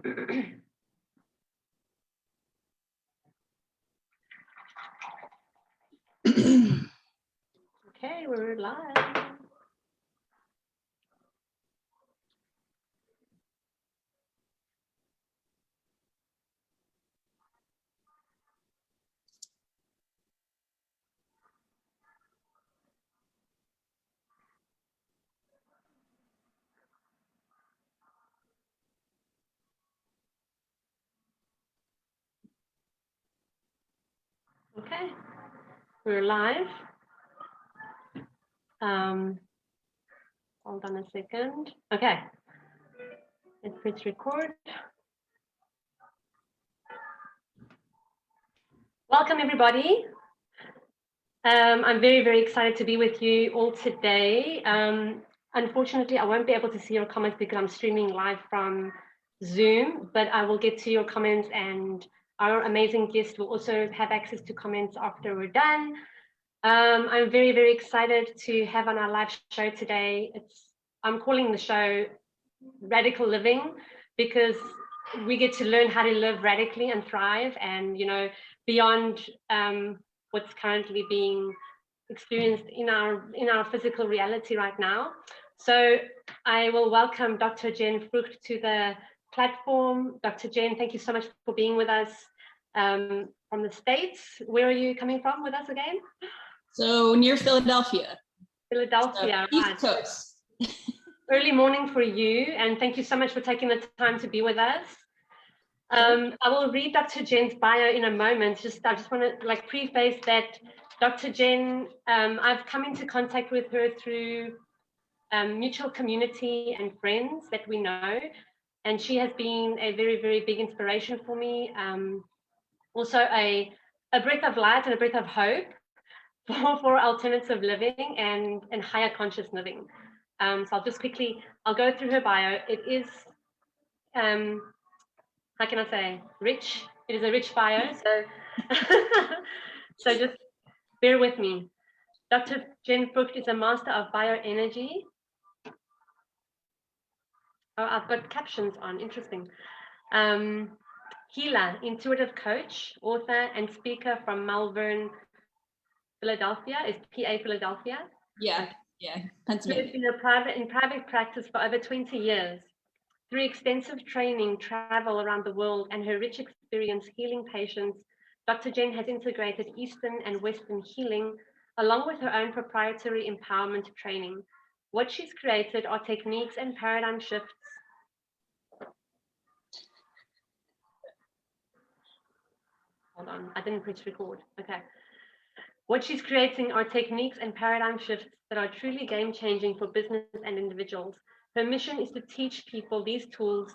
Okay, we're live. Okay, we're live. Hold on a second. Okay, let's press record. Welcome, everybody. I'm very, very excited to be with you all today. Unfortunately, I won't be able to see your comments because I'm streaming live from Zoom, but I will get to your comments, and our amazing guest will also have access to comments after we're done. I'm very, very excited to have on our live show today. I'm calling the show Radical Living because we get to learn how to live radically and thrive, and beyond what's currently being experienced in our physical reality right now. So I will welcome Dr. Jen Frucht to the platform. Dr. Jen, thank you so much for being with us from the States. Where are you coming from with us again? So near Philadelphia. Philadelphia, so East right. Coast. Early morning for you, and thank you so much for taking the time to be with us. I will read Dr. Jen's bio in a moment. I just want to preface that Dr. Jen, I've come into contact with her through mutual community and friends that we know, and she has been a very, very big inspiration for me. Also a breath of light and a breath of hope for alternative living and higher conscious living. So I'll go through her bio. It is, how can I say, rich. It is a rich bio, so so just bear with me. Dr. Jen Frucht is a master of bioenergy. Oh, I've got captions on, interesting. Healer, intuitive coach, author, and speaker from Malvern, Philadelphia. Is PA Philadelphia? Yeah, Pennsylvania. She's been in private practice for over 20 years. Through extensive training, travel around the world, and her rich experience healing patients, Dr. Jen has integrated Eastern and Western healing along with her own proprietary empowerment training. What she's created are techniques and paradigm shifts. Hold on, I didn't press record. Okay. What she's creating are techniques and paradigm shifts that are truly game-changing for business and individuals. Her mission is to teach people these tools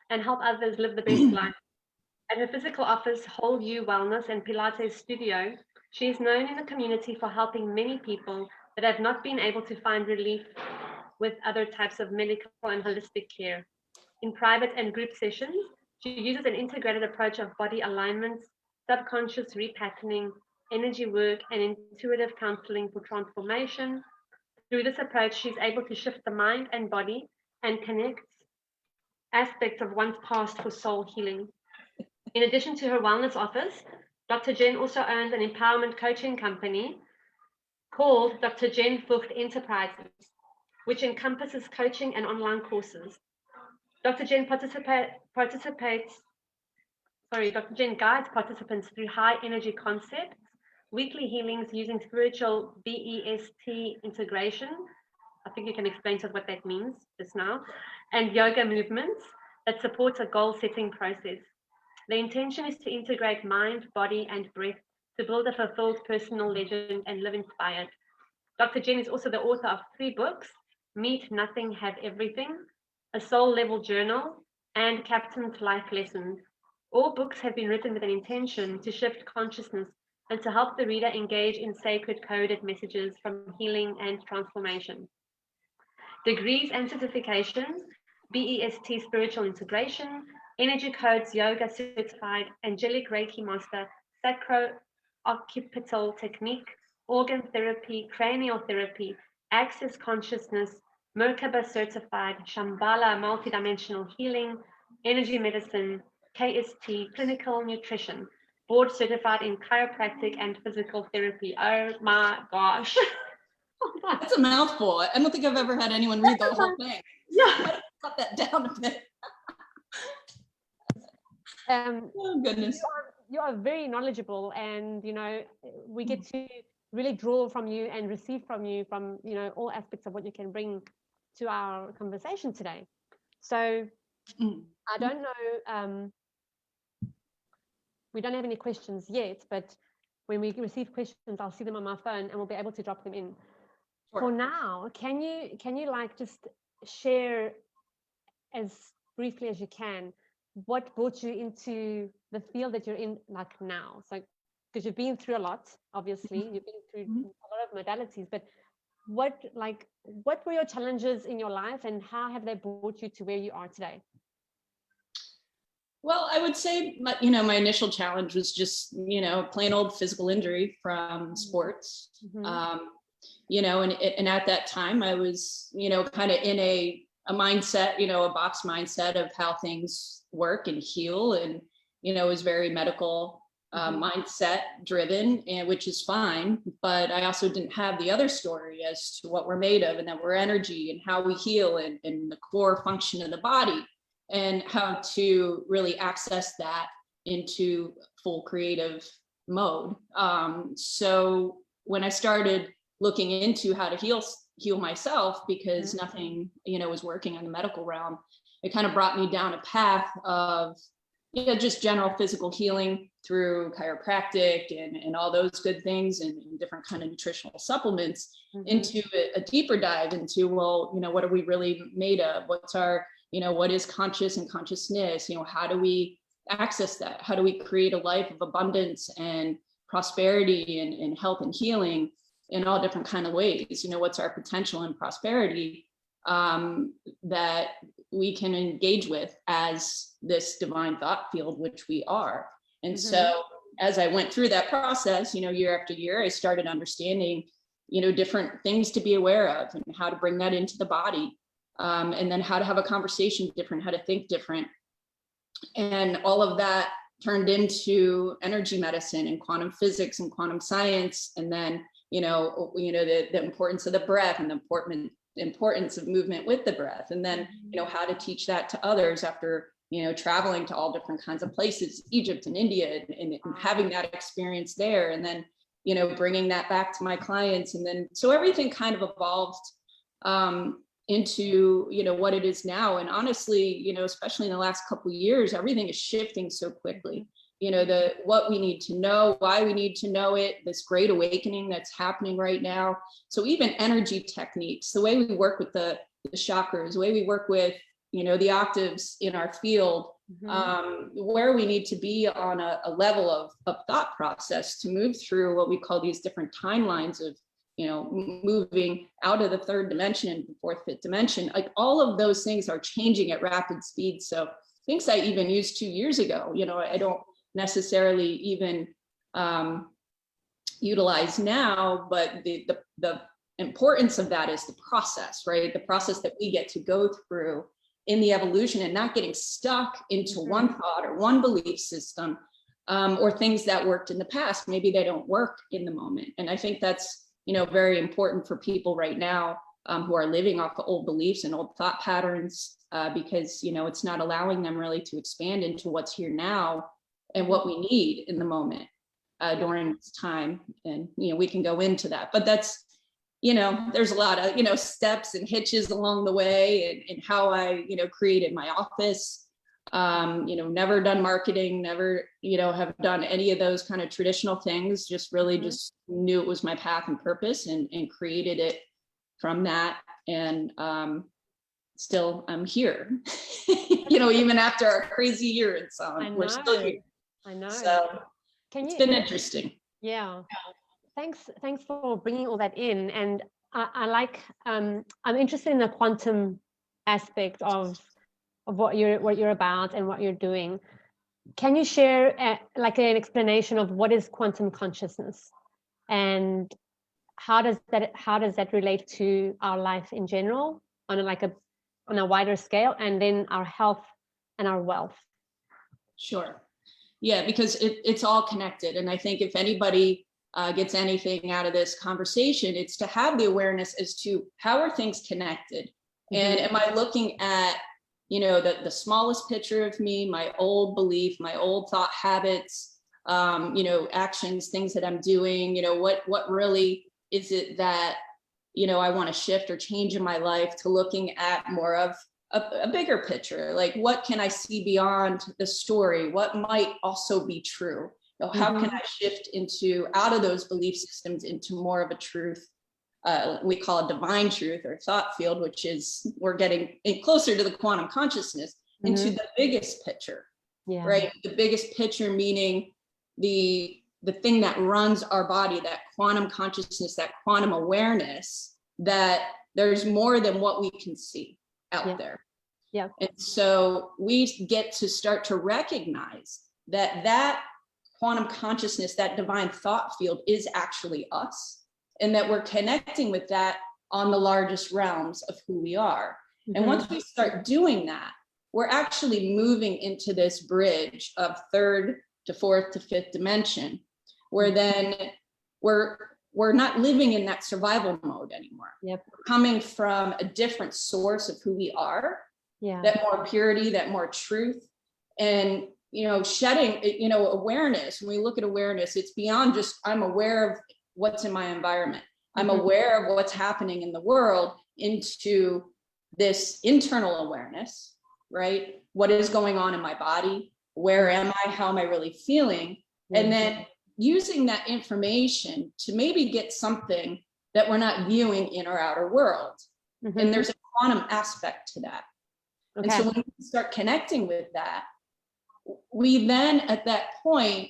and help others live the best life. At her physical office, Whole You Wellness and Pilates Studio, she is known in the community for helping many people that have not been able to find relief with other types of medical and holistic care. In private and group sessions, she uses an integrated approach of body alignment, subconscious repatterning, energy work, and intuitive counseling for transformation. Through this approach, she's able to shift the mind and body and connect aspects of one's past for soul healing. In addition to her wellness office, Dr. Jen also owns an empowerment coaching company called Dr. Jen Frucht Enterprises, which encompasses coaching and online courses. Dr. Jen guides participants through high energy concepts, weekly healings using spiritual BEST integration. I think you can explain to us what that means just now, and yoga movements that supports a goal-setting process. The intention is to integrate mind, body, and breath to build a fulfilled personal legend and live inspired. Dr. Jen is also the author of 3 books, Meet Nothing, Have Everything, a soul-level journal, and Captain's Life Lessons. All books have been written with an intention to shift consciousness and to help the reader engage in sacred coded messages from healing and transformation. Degrees and certifications, BEST Spiritual Integration, Energy Codes Yoga Certified, Angelic Reiki Master, Sacro-Occipital Technique, Organ Therapy, Cranial Therapy, Access Consciousness, Merkaba Certified, Shambhala Multidimensional Healing, energy medicine, KST, clinical nutrition, board certified in chiropractic and physical therapy. Oh my gosh. That's a mouthful. I don't think I've ever had anyone read the whole thing. Yeah. Cut that down a bit. Oh goodness. You are very knowledgeable, and we get to really draw from you and receive from you from all aspects of what you can bring to our conversation today. So I don't know, we don't have any questions yet, but when we receive questions, I'll see them on my phone and we'll be able to drop them in. Sure. For now, can you like just share as briefly as you can what brought you into the field that you're in like now? So because you've been through a lot, obviously, you've been through a lot of modalities, but what were your challenges in your life and how have they brought you to where you are today? Well, I would say, my initial challenge was just, plain old physical injury from sports. And at that time I was, kind of in a mindset, a box mindset of how things work and heal. And, it was very medical mindset driven, and which is fine. But I also didn't have the other story as to what we're made of, and that we're energy and how we heal and the core function of the body, and how to really access that into full creative mode. So when I started looking into how to heal myself, because nothing, was working in the medical realm, it kind of brought me down a path of, just general physical healing through chiropractic and all those good things, and different kind of nutritional supplements, into a deeper dive into, well, what are we really made of? What's our, what is conscious and consciousness? How do we access that? How do we create a life of abundance and prosperity and health and healing in all different kind of ways? What's our potential and prosperity that we can engage with as this divine thought field, which we are. And so as I went through that process, year after year, I started understanding, different things to be aware of and how to bring that into the body. And then how to have a conversation different, how to think different. And all of that turned into energy medicine and quantum physics and quantum science. And then, the importance of the breath and the importance of movement with the breath. And then, how to teach that to others after, traveling to all different kinds of places, Egypt and India, and having that experience there. And then, bringing that back to my clients. And then, so everything kind of evolved into, what it is now. And honestly, especially in the last couple of years, everything is shifting so quickly. What we need to know, why we need to know it, this great awakening that's happening right now. So even energy techniques, the way we work with the chakras, the way we work with, the octaves in our field, where we need to be on a level of thought process to move through what we call these different timelines of, moving out of the third dimension and fourth, fifth dimension. Like all of those things are changing at rapid speed. So things I even used 2 years ago, I don't necessarily even utilize now, but the importance of that is the process, right? The process that we get to go through in the evolution, and not getting stuck into one thought or one belief system, or things that worked in the past. Maybe they don't work in the moment. And I think that's, very important for people right now who are living off of old beliefs and old thought patterns, because, it's not allowing them really to expand into what's here now and what we need in the moment during this time. And, we can go into that, but that's, there's a lot of, steps and hitches along the way, and how I, created my office. Never done marketing, never, have done any of those kind of traditional things, just really just knew it was my path and purpose, and created it from that. And still I'm here, even after our crazy year and so on, we're still here. I know. So it's been interesting. Yeah. Thanks for bringing all that in. And I like, I'm interested in the quantum aspect of what you're about and what you're doing. Can you share like an explanation of what is quantum consciousness, and how does that relate to our life in general on a wider scale, and then our health and our wealth? Sure. Yeah, because it's all connected. And I think if anybody gets anything out of this conversation, it's to have the awareness as to how are things connected. And am I looking at, the smallest picture of me, my old belief, my old thought habits, actions, things that I'm doing, what really is it that, I want to shift or change in my life, to looking at more of a bigger picture, like what can I see beyond the story? What might also be true? How can I shift out of those belief systems into more of a truth? We call it divine truth or thought field, which is we're getting closer to the quantum consciousness, into the biggest picture, right? The biggest picture, meaning the thing that runs our body, that quantum consciousness, that quantum awareness, that there's more than what we can see out there. Yeah. And so we get to start to recognize that quantum consciousness, that divine thought field, is actually us, and that we're connecting with that on the largest realms of who we are. And once we start doing that, we're actually moving into this bridge of third to fourth to fifth dimension, where then we're not living in that survival mode anymore. Yep. We're coming from a different source of who we are, that more purity, that more truth, and shedding, awareness. When we look at awareness, it's beyond just I'm aware of what's in my environment. I'm aware of what's happening in the world, into this internal awareness, right? What is going on in my body? Where am I? How am I really feeling? And then using that information to maybe get something that we're not viewing in our outer world. And there's a quantum aspect to that. And so when we start connecting with that, we then at that point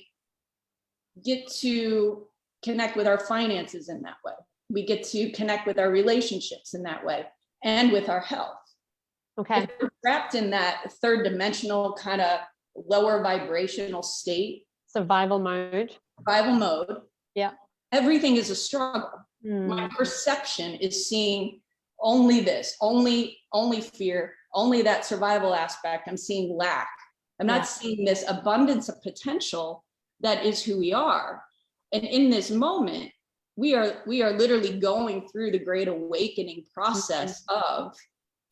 get to connect with our finances in that way. We get to connect with our relationships in that way, and with our health. Okay. If we're trapped in that third dimensional kind of lower vibrational state, survival mode. Yeah. Everything is a struggle. My perception is seeing only this, only fear, only that survival aspect. I'm seeing lack. I'm not seeing this abundance of potential that is who we are. And in this moment, we are literally going through the great awakening process of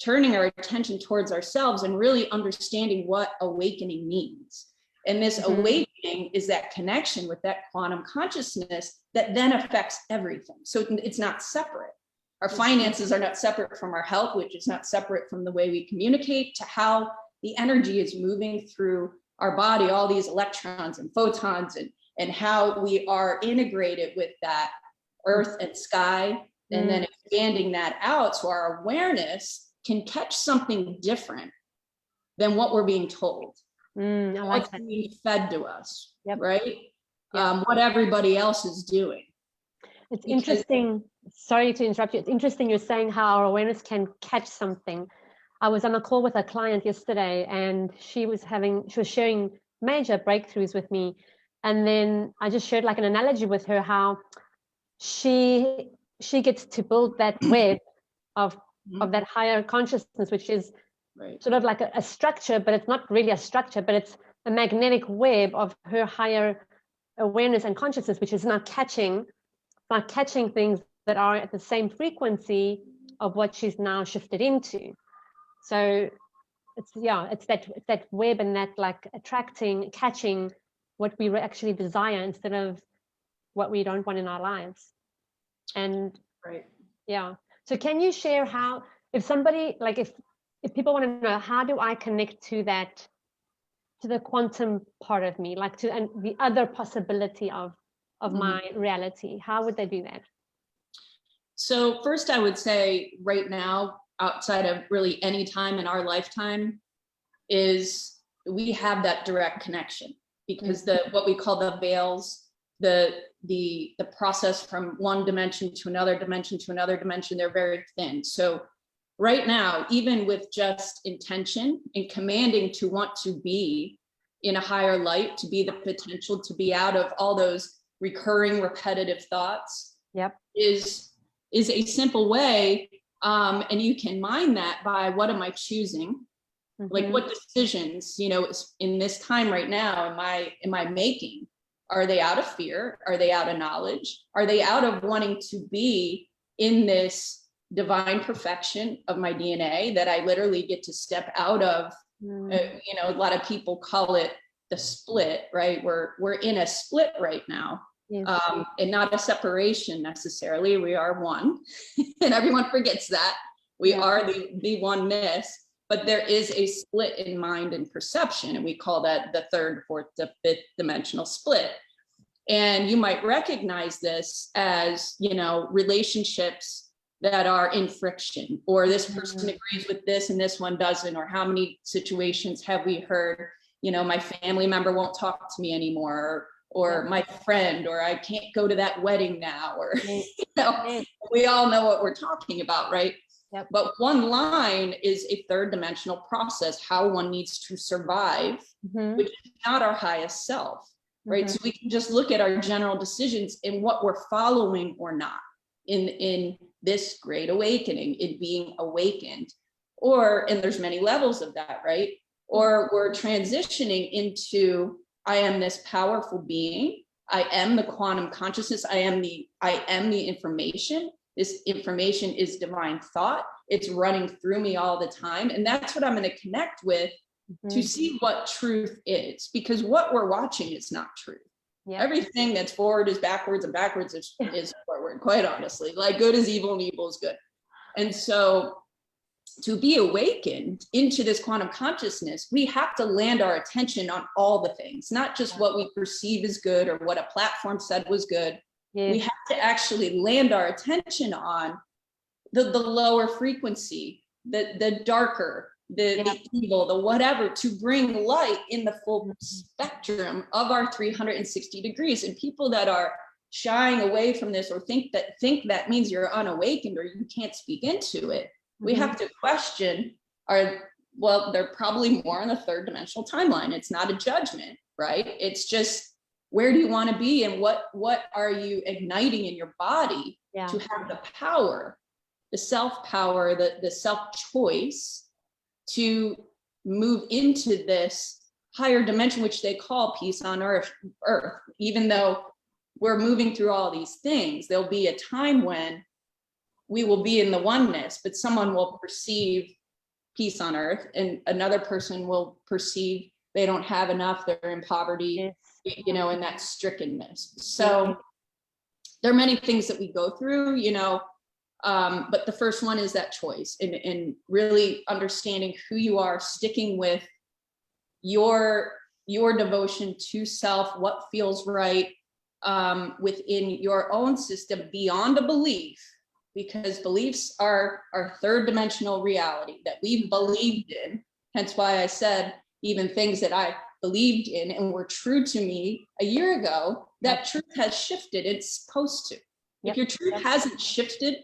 turning our attention towards ourselves and really understanding what awakening means. And this awakening is that connection with that quantum consciousness that then affects everything. So it's not separate. Our finances are not separate from our health, which is not separate from the way we communicate, to how the energy is moving through our body, all these electrons and photons, and how we are integrated with that earth and sky, and then expanding that out so our awareness can catch something different than what we're being told. What's being fed to us, right? What everybody else is doing. It's interesting. Sorry to interrupt you. It's interesting you're saying how our awareness can catch something. I was on a call with a client yesterday, and she was sharing major breakthroughs with me. And then I just shared like an analogy with her, how she gets to build that web of that higher consciousness, which is sort of like a structure, but it's not really a structure, but it's a magnetic web of her higher awareness and consciousness, which is now catching things that are at the same frequency of what she's now shifted into. So it's that web, and that like catching what we actually desire instead of what we don't want in our lives. And so can you share how, if somebody, like if people want to know, how do I connect to the quantum part of me, like to the other possibility of my reality, how would they do that? So first I would say right now, outside of really any time in our lifetime, is we have that direct connection, because what we call the veils, the process from one dimension to another dimension to another dimension, they're very thin. So right now, even with just intention and commanding to want to be in a higher light, to be the potential to be out of all those recurring repetitive thoughts, is a simple way. And you can mine that by, what am I choosing? Like what decisions, in this time right now, am I making? Are they out of fear? Are they out of knowledge? Are they out of wanting to be in this divine perfection of my DNA that I literally get to step out of? A lot of people call it the split, right? We're in a split right now. Yes. And not a separation necessarily. We are one, and everyone forgets that. We are the oneness. But there is a split in mind and perception, and we call that the third, fourth, the fifth dimensional split. And you might recognize this as, relationships that are in friction, or this person agrees with this and this one doesn't, or how many situations have we heard, my family member won't talk to me anymore, or my friend, or I can't go to that wedding now, or, we all know what we're talking about, right? Yep. But one line is a third dimensional process, how one needs to survive, which is not our highest self, right? So we can just look at our general decisions and what we're following or not in this great awakening, in being awakened, and there's many levels of that, right? Or we're transitioning into, I am this powerful being. I am the quantum consciousness. I am the information. This information is divine thought. It's running through me all the time. And that's what I'm going to connect with to see what truth is, because what we're watching is not truth. Yeah. Everything that's forward is backwards, and backwards is forward, quite honestly. Like good is evil and evil is good. And so to be awakened into this quantum consciousness, we have to land our attention on all the things, not just what we perceive as good or what a platform said was good. Yes. We have to actually land our attention on the lower frequency, the darker, the evil, the whatever, to bring light in the full spectrum of our 360 degrees. And people that are shying away from this or think that means you're unawakened or you can't speak into it, we have to question, they're probably more on the third dimensional timeline. It's not a judgment, right? It's just, where do you want to be, and what are you igniting in your body to have the power, the self-power, the self-choice to move into this higher dimension, which they call peace on earth. Even though we're moving through all these things, there'll be a time when we will be in the oneness, but someone will perceive peace on earth and another person will perceive they don't have enough, they're in poverty, and that strickenness. So there are many things that we go through, but the first one is that choice, and really understanding who you are, sticking with your devotion to self, what feels right within your own system beyond a belief, because beliefs are our third dimensional reality that we believed in. Hence why I said even things that I believed in and were true to me a year ago, that truth has shifted. It's supposed to. If your truth hasn't shifted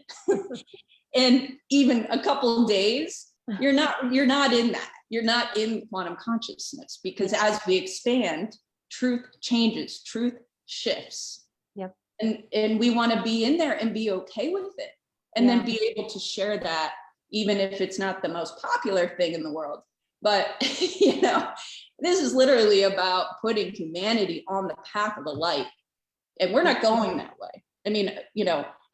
in even a couple of days, you're not in that. You're not in quantum consciousness, because as we expand, truth changes, truth shifts. Yep. And we want to be in there and be okay with it. And then be able to share that, even if it's not the most popular thing in the world. But, this is literally about putting humanity on the path of the light. And we're not going that way. I mean,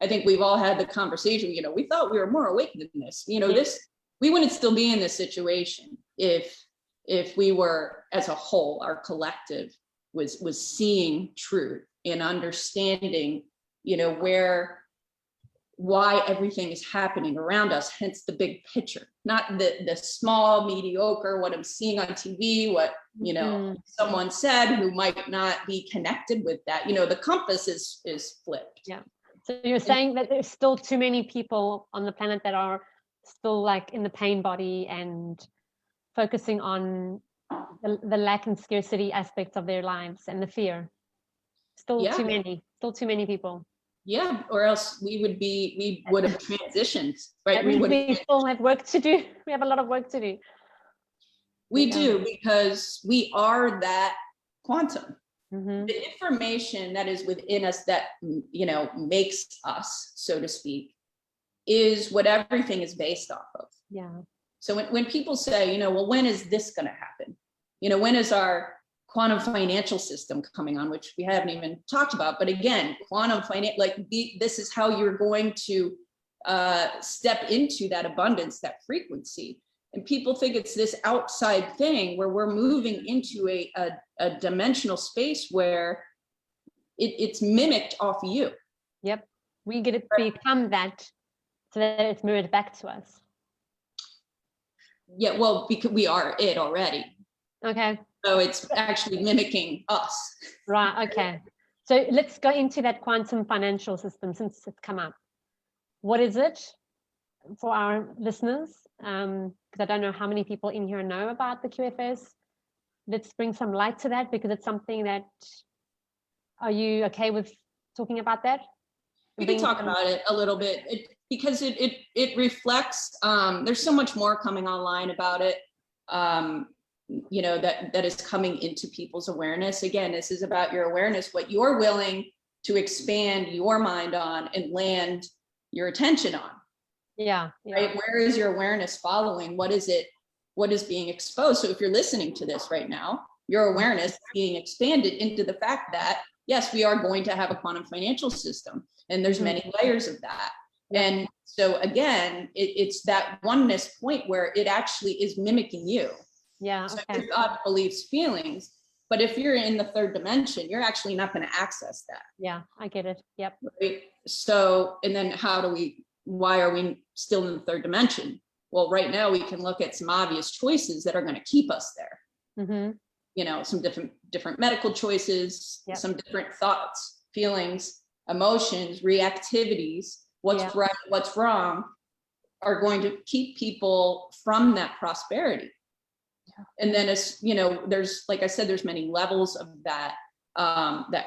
I think we've all had the conversation, we thought we were more awake than this. We wouldn't still be in this situation if we were, as a whole, our collective was seeing truth and understanding, why everything is happening around us, hence the big picture, not the small, mediocre, what I'm seeing on TV, what, someone said who might not be connected with that. The compass is flipped. Yeah. So you're saying that there's still too many people on the planet that are still like in the pain body and focusing on the lack and scarcity aspects of their lives and the fear. Still too many people. Yeah, or else we would have transitioned, right? We still have work to do. We have a lot of work to do. We do, because we are that quantum. The information that is within us that, makes us, so to speak, is what everything is based off of. Yeah. So when people say, well, when is this going to happen? When is our quantum financial system coming on, which we haven't even talked about. But again, quantum finance, this is how you're going to step into that abundance, that frequency. And people think it's this outside thing where we're moving into a dimensional space where it's mimicked off you. Yep. We get to become that so that it's mirrored back to us. Yeah, well, because we are it already. Okay. So it's actually mimicking us. Right. Okay. So let's go into that quantum financial system since it's come up. What is it for our listeners? Because I don't know how many people in here know about the QFS. Let's bring some light to that because it's something that. Are you okay with talking about that? We can talk about it a little bit because it reflects. There's so much more coming online about it. That is coming into people's awareness. Again, this is about your awareness, what you're willing to expand your mind on and land your attention on. Yeah. Right. Where is your awareness following? What is it? What is being exposed? So if you're listening to this right now, your awareness is being expanded into the fact that, yes, we are going to have a quantum financial system, and there's many layers of that. And so again, it's that oneness point where it actually is mimicking you. Yeah. So Okay. your thought, beliefs, feelings. But if you're in the third dimension, you're actually not going to access that. Yeah, I get it. Yep. Right? So, and then why are we still in the third dimension? Well, right now we can look at some obvious choices that are going to keep us there. Mm-hmm. Some different medical choices, some different thoughts, feelings, emotions, reactivities, what's right, what's wrong, are going to keep people from that prosperity. And then there's, like I said, there's many levels of that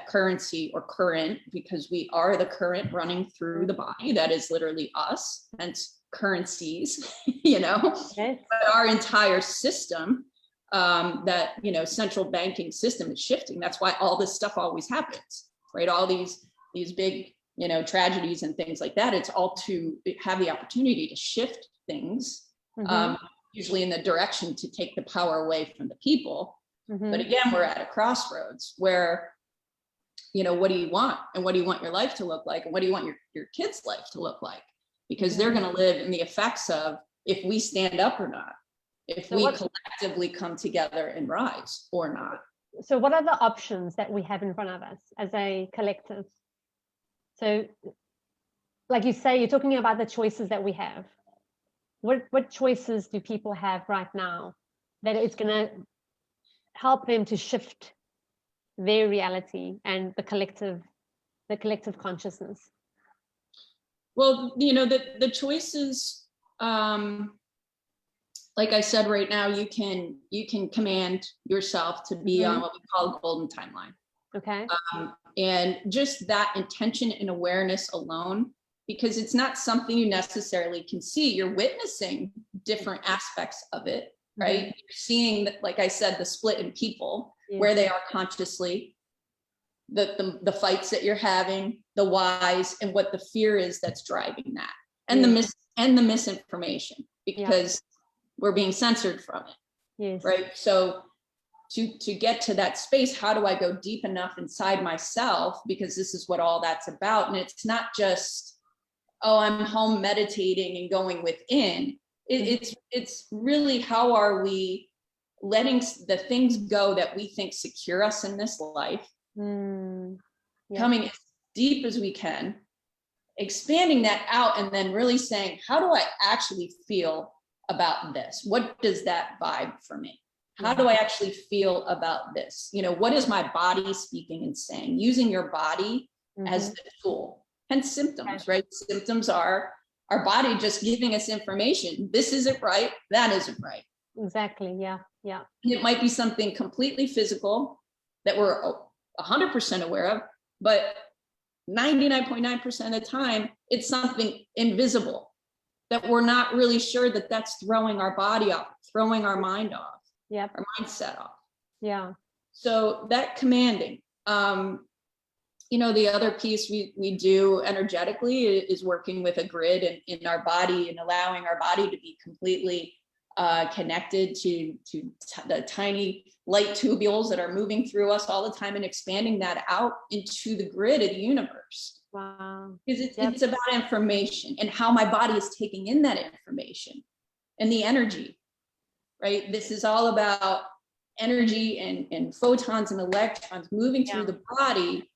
currency or current, because we are the current running through the body. That is literally us, hence currencies, but our entire system, that, central banking system is shifting. That's why all this stuff always happens, right? All these big, tragedies and things like that. It's all to have the opportunity to shift things. Usually in the direction to take the power away from the people. But again, we're at a crossroads where, what do you want? And what do you want your life to look like? And what do you want your kids' life to look like? Because they're going to live in the effects of if we stand up or not, if we collectively come together and rise or not. So what are the options that we have in front of us as a collective? So like you say, you're talking about the choices that we have. What choices do people have right now that it's going to help them to shift their reality and the collective consciousness? Well, the choices, like I said, right now, you can command yourself to be on what we call a golden timeline. Okay. And just that intention and awareness alone, because it's not something you necessarily can see. You're witnessing different aspects of it, right? You're seeing that, like I said, the split in people, where they are consciously, the fights that you're having, the whys, and what the fear is that's driving that, and the misinformation, because we're being censored from it, right? So to get to that space, how do I go deep enough inside myself? Because this is what all that's about, and it's not just, oh, I'm home meditating and going within. It's really, how are we letting the things go that we think secure us in this life, coming as deep as we can, expanding that out, and then really saying, how do I actually feel about this? What does that vibe for me? How do I actually feel about this? What is my body speaking and saying? Using your body as the tool. Hence symptoms, right? Symptoms are our body just giving us information. This isn't right. That isn't right. Exactly. Yeah. It might be something completely physical that we're 100% aware of, but 99.9% of the time, it's something invisible that we're not really sure that that's throwing our body off, throwing our mind off, our mindset off. Yeah. So that commanding, the other piece we do energetically is working with a grid in our body and allowing our body to be completely connected to the tiny light tubules that are moving through us all the time and expanding that out into the grid of the universe. Wow. Because it's about information and how my body is taking in that information and the energy, right? This is all about energy and photons and electrons moving through the body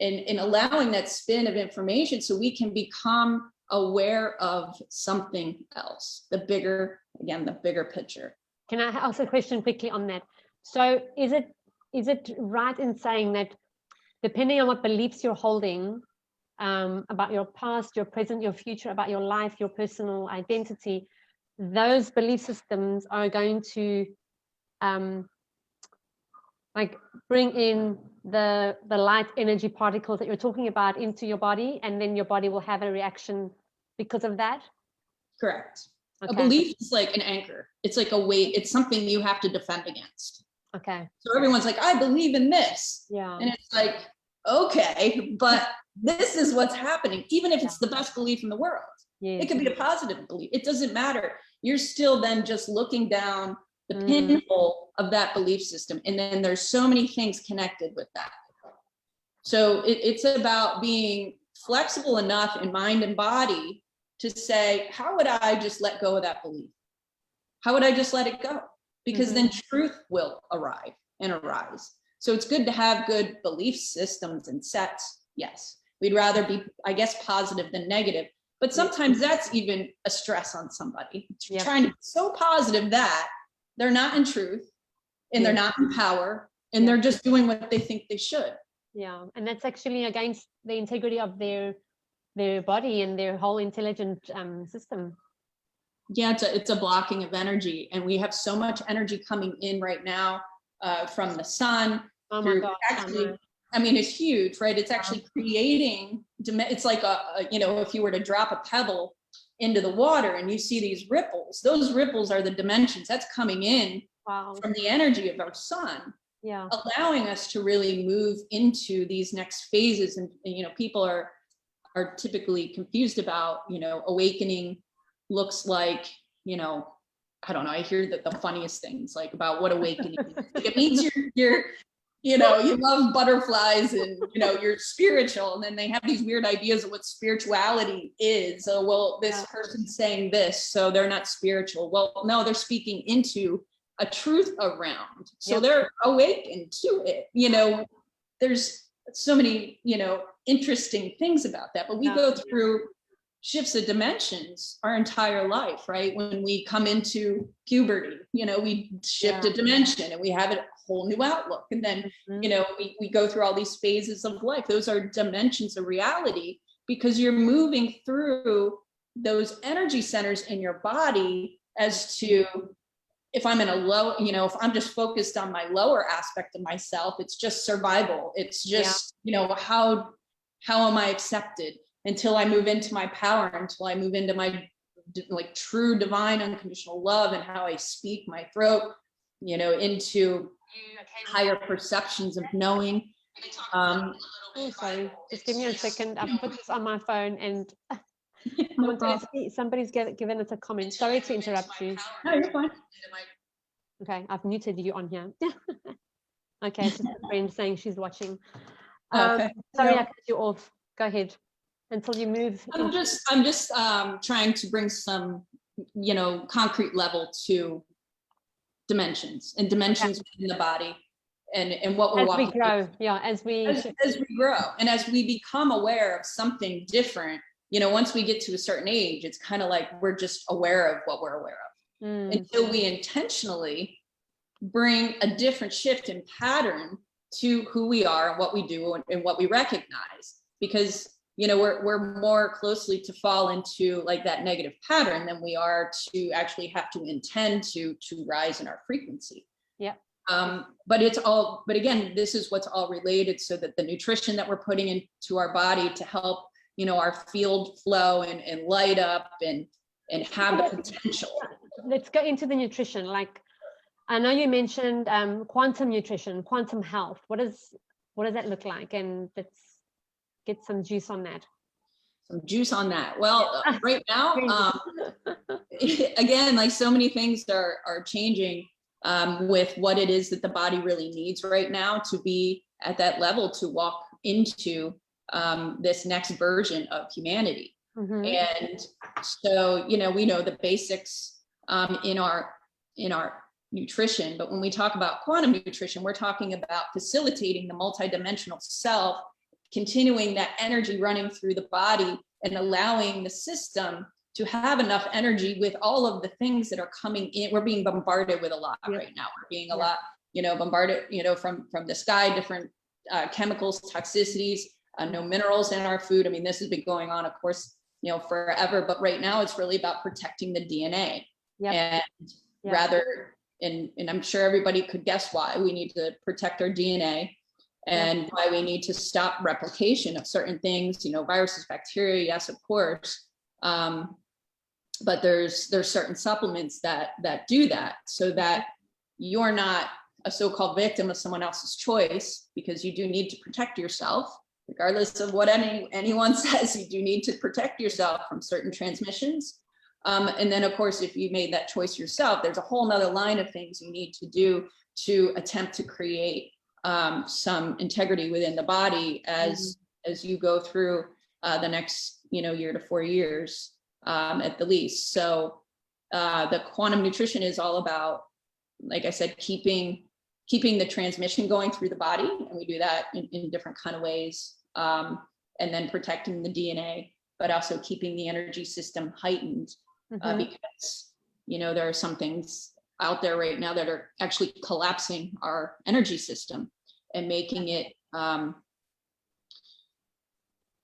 and allowing that spin of information so we can become aware of something else, the bigger picture. Can I ask a question quickly on that? So is it right in saying that depending on what beliefs you're holding about your past, your present, your future, about your life, your personal identity, those belief systems are going to like bring in the light energy particles that you're talking about into your body, and then your body will have a reaction because of that? Correct. Okay. A belief is like an anchor. It's like a weight. It's something you have to defend against. Okay. So everyone's like, I believe in this. Yeah. And it's like, okay, but this is what's happening. Even if it's the best belief in the world, it could be a positive belief. It doesn't matter. You're still then just looking down the pinhole of that belief system. And then there's so many things connected with that. So it's about being flexible enough in mind and body to say, how would I just let go of that belief? How would I just let it go? Because then truth will arrive and arise. So it's good to have good belief systems and sets. Yes, we'd rather be, I guess, positive than negative. But sometimes that's even a stress on somebody. Trying to be so positive that they're not in truth and they're not in power and they're just doing what they think they should. Yeah, and that's actually against the integrity of their body and their whole intelligent system. Yeah, it's a blocking of energy, and we have so much energy coming in right now from the sun. Oh my God! Actually, I mean, it's huge, right? It's actually creating. It's like if you were to drop a pebble into the water and you see these ripples, those ripples are the dimensions that's coming in from the energy of our sun. Yeah, allowing us to really move into these next phases. And people are typically confused about, awakening looks like, I don't know, I hear that the funniest things like about what awakening is. It means you're you love butterflies and you're spiritual, and then they have these weird ideas of what spirituality is. So, well, this person's saying this, so they're not spiritual. Well, no, they're speaking into a truth around, so they're awakened to it. There's so many interesting things about that, but we go through shifts of dimensions our entire life, right? When we come into puberty, we shift a dimension and we have a whole new outlook, and then we go through all these phases of life. Those are dimensions of reality, because you're moving through those energy centers in your body. As to, if I'm in a low, if I'm just focused on my lower aspect of myself, it's just survival. It's just, how am I accepted until I move into my power, until I move into my true divine unconditional love and how I speak my throat, into higher perceptions of knowing. Sorry, just give me a second. I've put this on my phone and somebody's given us a comment. Sorry to interrupt you. No, you're fine. Okay, I've muted you on here. Okay, it's just a friend saying she's watching. Okay. Sorry, I cut you off. Go ahead until you move. I'm just trying to bring some, concrete level to dimensions and dimensions within the body, and what we're walking as we grow through. As we grow, and as we become aware of something different. Once we get to a certain age, it's kind of like we're just aware of what we're aware of, until we intentionally bring a different shift in pattern to who we are and what we do and what we recognize. Because we're more closely to fall into like that negative pattern than we are to actually have to intend to rise in our frequency. Yeah. But again, this is what's all related, so that the nutrition that we're putting into our body to help, our field flow and light up and have the potential. Let's go into the nutrition. Like, I know you mentioned quantum nutrition, quantum health. What does that look like? And let's get some juice on that. juice on that. Well, right now, again, like so many things are changing with what it is that the body really needs right now to be at that level to walk into this next version of humanity. And so, you know, we know the basics in our nutrition, but when we talk about quantum nutrition, we're talking about facilitating the multidimensional self, continuing that energy running through the body and allowing the system to have enough energy with all of the things that are coming in. We're being bombarded with a lot right now. We're being a lot, you know, bombarded, you know, from the sky, different chemicals, toxicities, no minerals in our food. I mean, this has been going on, of course, you know, forever, but right now it's really about protecting the DNA. And rather, and I'm sure everybody could guess why we need to protect our DNA and why we need to stop replication of certain things, you know, viruses, bacteria, yes, of course. But there's certain supplements that do that so that you're not a so-called victim of someone else's choice, because you do need to protect yourself, regardless of what anyone says. You do need to protect yourself from certain transmissions. And then, of course, if you made that choice yourself, there's a whole nother line of things you need to do to attempt to create some integrity within the body as you go through the next, you know, year to 4 years at the least. So the quantum nutrition is all about, like I said, keeping the transmission going through the body, and we do that in different kind of ways, and then protecting the DNA, but also keeping the energy system heightened. Because, you know, there are some things out there right now that are actually collapsing our energy system and making it,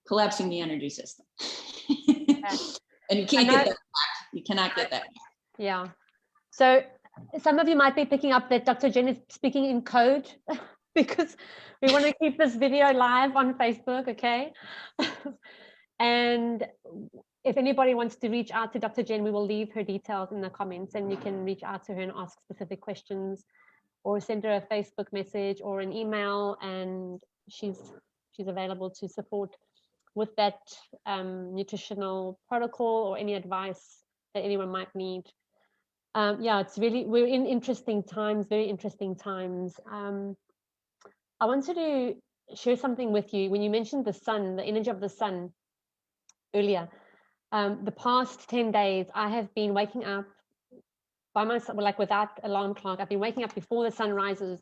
collapsing the energy system. And you can't get that back. You cannot get that back. Yeah. So some of you might be picking up that Dr. Jen is speaking in code because we want to keep this video live on Facebook, okay? And if anybody wants to reach out to Dr. Jen, we will leave her details in the comments, and you can reach out to her and ask specific questions, or send her a Facebook message or an email, and she's available to support with that nutritional protocol or any advice that anyone might need. It's really, we're in interesting times, very interesting times. I wanted to share something with you. When you mentioned the sun, the energy of the sun earlier, the past 10 days, I have been waking up by myself, like without alarm clock. I've been waking up before the sun rises,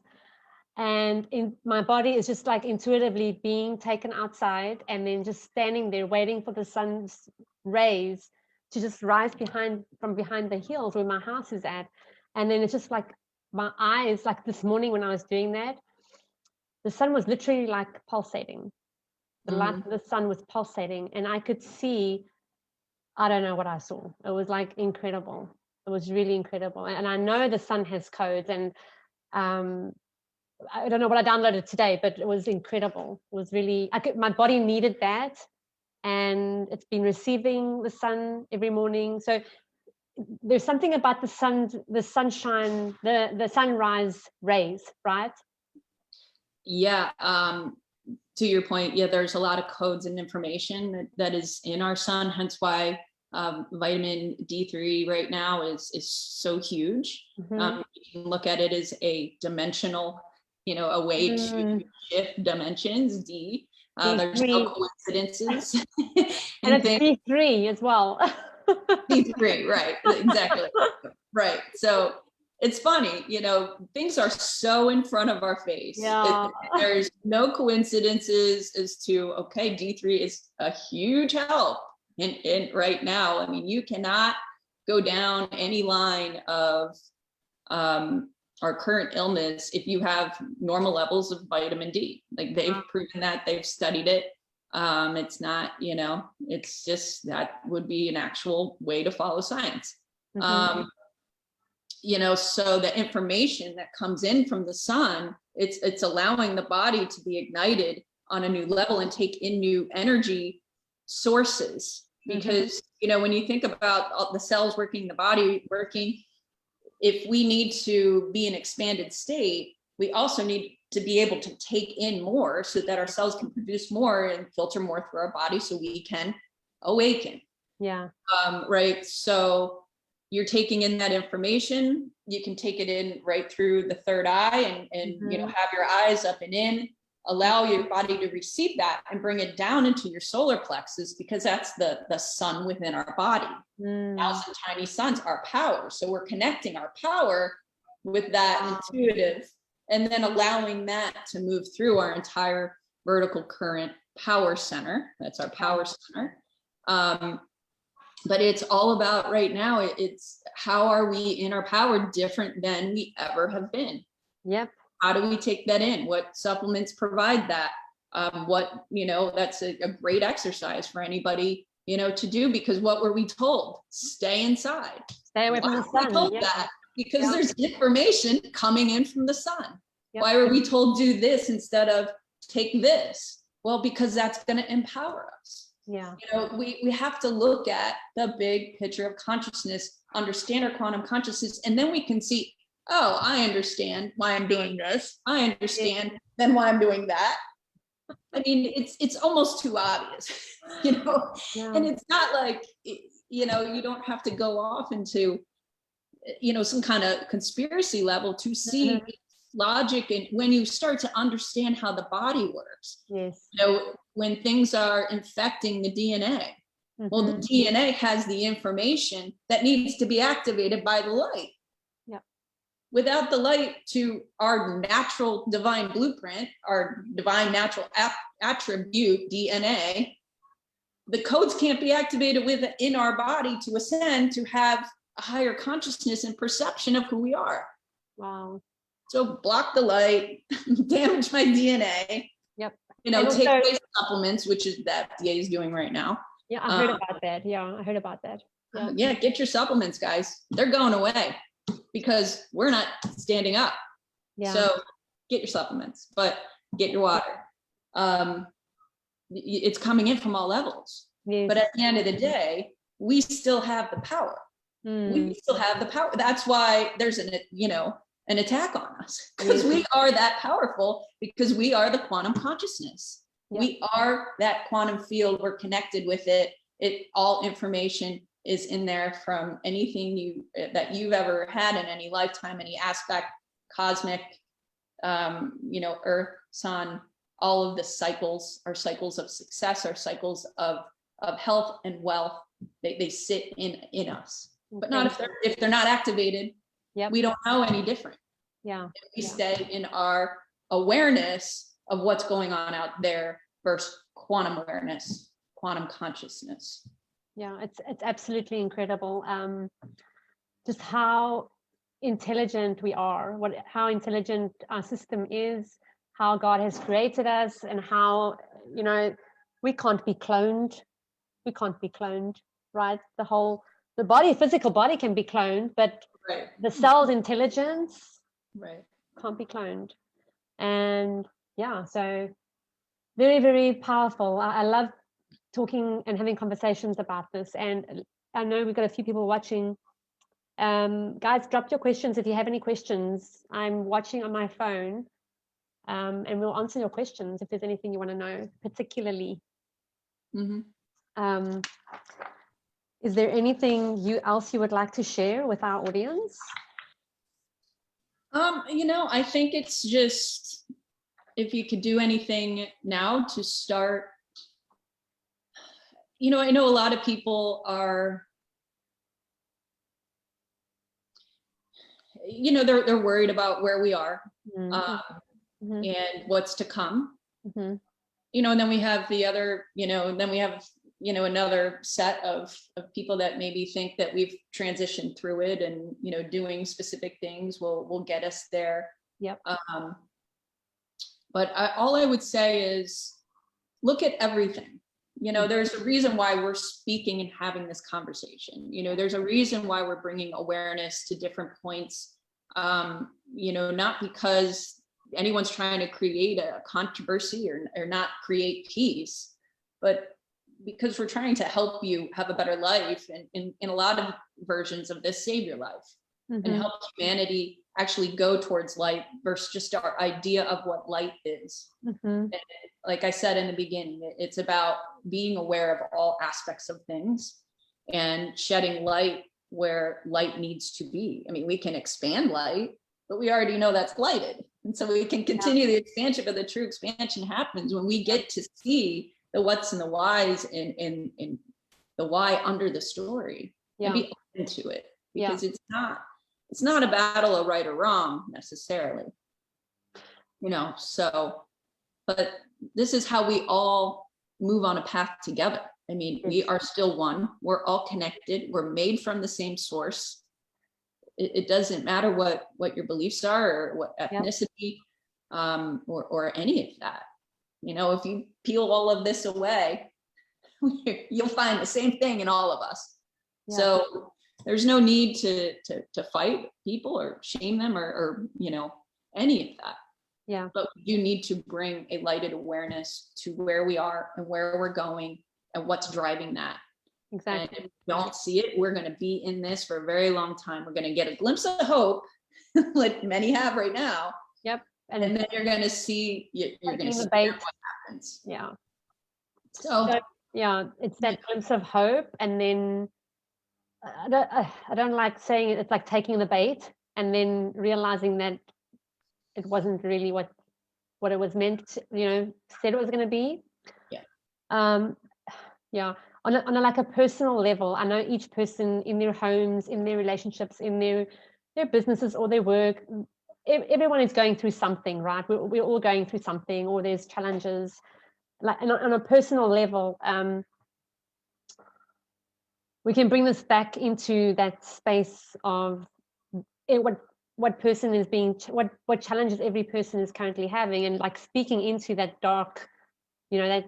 and my body is just like intuitively being taken outside, and then just standing there waiting for the sun's rays to just rise from behind the hills where my house is at. And then it's just like my eyes, like this morning when I was doing that, the sun was literally like pulsating. The light of the sun was pulsating, and I could see, I don't know what I saw. It was like incredible. It was really incredible. And I know the sun has codes, and I don't know what I downloaded today, but it was incredible. It was really, my body needed that, and it's been receiving the sun every morning. So there's something about the sunshine, the sunrise rays, right? Yeah. To your point, there's a lot of codes and information that is in our sun, hence why vitamin D3 right now is so huge. You can look at it as a dimensional, a way to shift dimensions. There's no coincidences. And it's D3 as well. D3, right, exactly. Right. So it's funny, things are so in front of our face. There's no coincidences as to, okay, D3 is a huge help. And right now, I mean, you cannot go down any line of our current illness if you have normal levels of vitamin D. Like they've proven that, they've studied it. It's not, it's just, that would be an actual way to follow science. So the information that comes in from the sun, it's allowing the body to be ignited on a new level and take in new energy sources. Because, when you think about all the cells working, the body working, if we need to be in expanded state, we also need to be able to take in more so that our cells can produce more and filter more through our body so we can awaken. Yeah. Right. So you're taking in that information. You can take it in right through the third eye and you know, have your eyes up and in, allow your body to receive that and bring it down into your solar plexus, because that's the sun within our body. 1,000 tiny suns, our power. So we're connecting our power with that intuitive, and then allowing that to move through our entire vertical current power center. That's our power center. But it's all about right now, it's how are we in our power different than we ever have been? Yep. How do we take that in? What supplements provide that? What, you know, that's a great exercise for anybody, you know, to do, because what were we told? Stay inside. Stay away from the sun. Told that? Because there's information coming in from the sun. Why were we told do this instead of take this? Well, because that's going to empower us. Yeah. You know, we have to look at the big picture of consciousness, understand our quantum consciousness, and then we can see, oh, I understand why I'm doing this. I understand then why I'm doing that. I mean, it's almost too obvious, you know, and it's not like, you know, you don't have to go off into, you know, some kind of conspiracy level to see logic. And when you start to understand how the body works, you know, when things are infecting the DNA, well, the DNA has the information that needs to be activated by the light. Without the light to our natural divine blueprint, our divine natural attribute DNA, the codes can't be activated within our body to ascend, to have a higher consciousness and perception of who we are. Wow. So block the light, damage my DNA. Yep. You know, take away supplements, which is that FDA is doing right now. Yeah, I heard about that. Yeah, I heard about that. Yeah, get your supplements, guys. They're going away because we're not standing up. Yeah. So get your supplements, but get your water. It's coming in from all levels. Yes. But at the end of the day, we still have the power. We still have the power. That's why there's an attack on us, because we are that powerful, because we are the quantum consciousness. We are that quantum field. We're connected with it. All information is in there from anything that you've ever had in any lifetime, any aspect, cosmic, earth, sun, all of the cycles, our cycles of success, our cycles of health and wealth. They sit in us, but not if they're not activated. We don't know any different. We stay in our awareness of what's going on out there versus quantum awareness, quantum consciousness. Yeah, it's absolutely incredible. Just how intelligent we are, how intelligent our system is, how God has created us, and how, you know, we can't be cloned. We can't be cloned, right? The physical body can be cloned, but the cell's intelligence can't be cloned. And so very, very powerful. I love talking and having conversations about this. And I know we've got a few people watching. Guys, drop your questions if you have any questions. I'm watching on my phone, and we'll answer your questions if there's anything you want to know particularly. Is there anything else you would like to share with our audience? I think it's just, if you could do anything now to start, I know a lot of people are, they're worried about where we are, and what's to come, and then we have the other, then we have, another set of people that maybe think that we've transitioned through it, and, doing specific things will get us there. But all I would say is look at everything. There's a reason why we're speaking and having this conversation. There's a reason why we're bringing awareness to different points, not because anyone's trying to create a controversy or not create peace, but because we're trying to help you have a better life, and in a lot of versions of this, save your life. and help humanity actually go towards light versus just our idea of what light is. And like I said in the beginning, it's about being aware of all aspects of things and shedding light where light needs to be. I mean, we can expand light, but we already know that's lighted. And so we can continue the expansion, but the true expansion happens when we get to see the what's and the whys and the why under the story and be open to it, because it's not a battle of right or wrong necessarily, you know. So, but this is how we all move on a path together. I mean, we are still one. We're all connected. We're made from the same source. It doesn't matter what your beliefs are or what ethnicity or any of that. You know, if you peel all of this away, you'll find the same thing in all of us. So there's no need to fight people or shame them or you know, any of that. But you need to bring a lighted awareness to where we are and where we're going and what's driving that. And if we don't see it, we're going to be in this for a very long time. We're going to get a glimpse of hope, like many have right now. And then you're going to see, you're going to see what happens. So it's that glimpse of hope. And then I don't like saying it, it's like taking the bait and then realizing that it wasn't really what it was meant to, you know, said it was going to be. On a like a personal level, I know each person in their homes, in their relationships, in their businesses or their work, everyone is going through something, right? We're all going through something, or there's challenges. Like on a personal level, we can bring this back into that space of what person is being, what challenges every person is currently having, and like speaking into that dark, you know,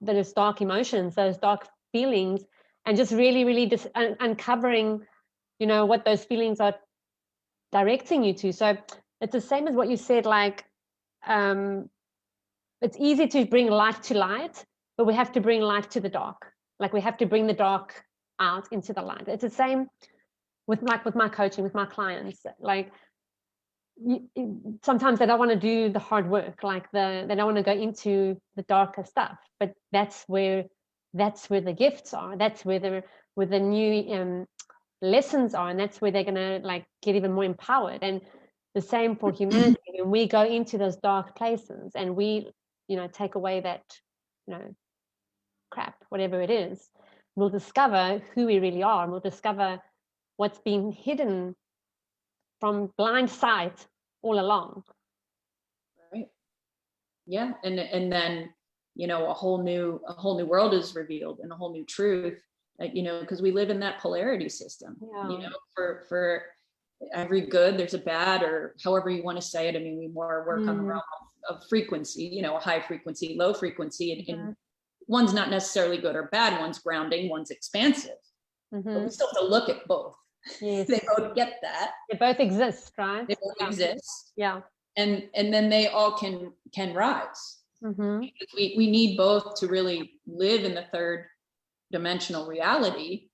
those dark emotions, those dark feelings, and just really just uncovering, you know, what those feelings are directing you to. So it's the same as what you said, like it's easy to bring light to light, but we have to bring light to the dark. Like we have to bring the dark out into the light. It's the same with my coaching, with my clients. Like sometimes they don't want to do the hard work, like they don't want to go into the darker stuff, but that's where the gifts are. That's where the new lessons are, and that's where they're gonna like get even more empowered. And the same for humanity. When we go into those dark places and we, you know, take away that, you know, crap, whatever it is, we'll discover who we really are, and we'll discover what's been hidden from blind sight all along. Right. Yeah. And then, you know, a whole new world is revealed and a whole new truth, you know, because we live in that polarity system. You know, for every good, there's a bad, or however you want to say it. I mean, we more work on the realm of frequency, you know, high frequency, low frequency, and one's not necessarily good or bad. One's grounding, one's expansive. But we still have to look at both. They both get that. They both exist, right? They both exist. And then they all can rise. We need both to really live in the third dimensional reality.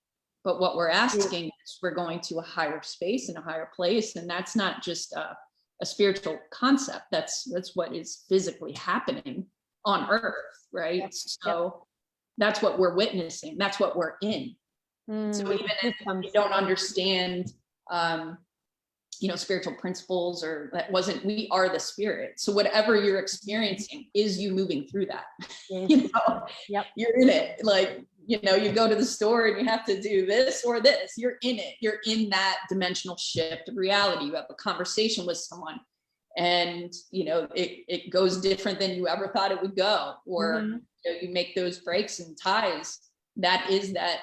But what we're asking is we're going to a higher space and a higher place. And that's not just a spiritual concept. That's what is physically happening on earth, right? So that's what we're witnessing. That's what we're in. So even if you don't understand, you know, spiritual principles, or we are the spirit. So whatever you're experiencing is you moving through that. You know, you're in it. Like, you know, you go to the store and you have to do this or this. You're in it. You're in that dimensional shift of reality. You have a conversation with someone, and you know it goes different than you ever thought it would go, or you know, you make those breaks and ties. That is that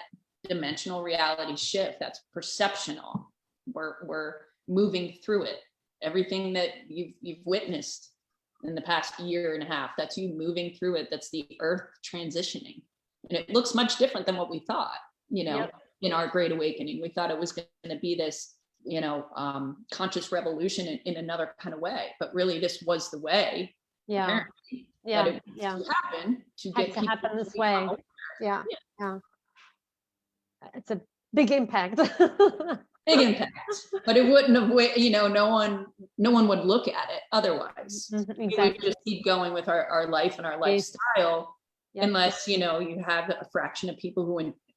dimensional reality shift. That's perceptional. We're moving through it. Everything that you've witnessed in the past year and a half, that's you moving through it. That's the earth transitioning, and it looks much different than what we thought. You know, in our great awakening, we thought it was going to be this, you know, conscious revolution in another kind of way, but really this was the way. It happened to get to happen this way. It's a big impact. big impact, but it wouldn't have, no one would look at it otherwise. Exactly. We would just keep going with our life and our lifestyle, unless, you have a fraction of people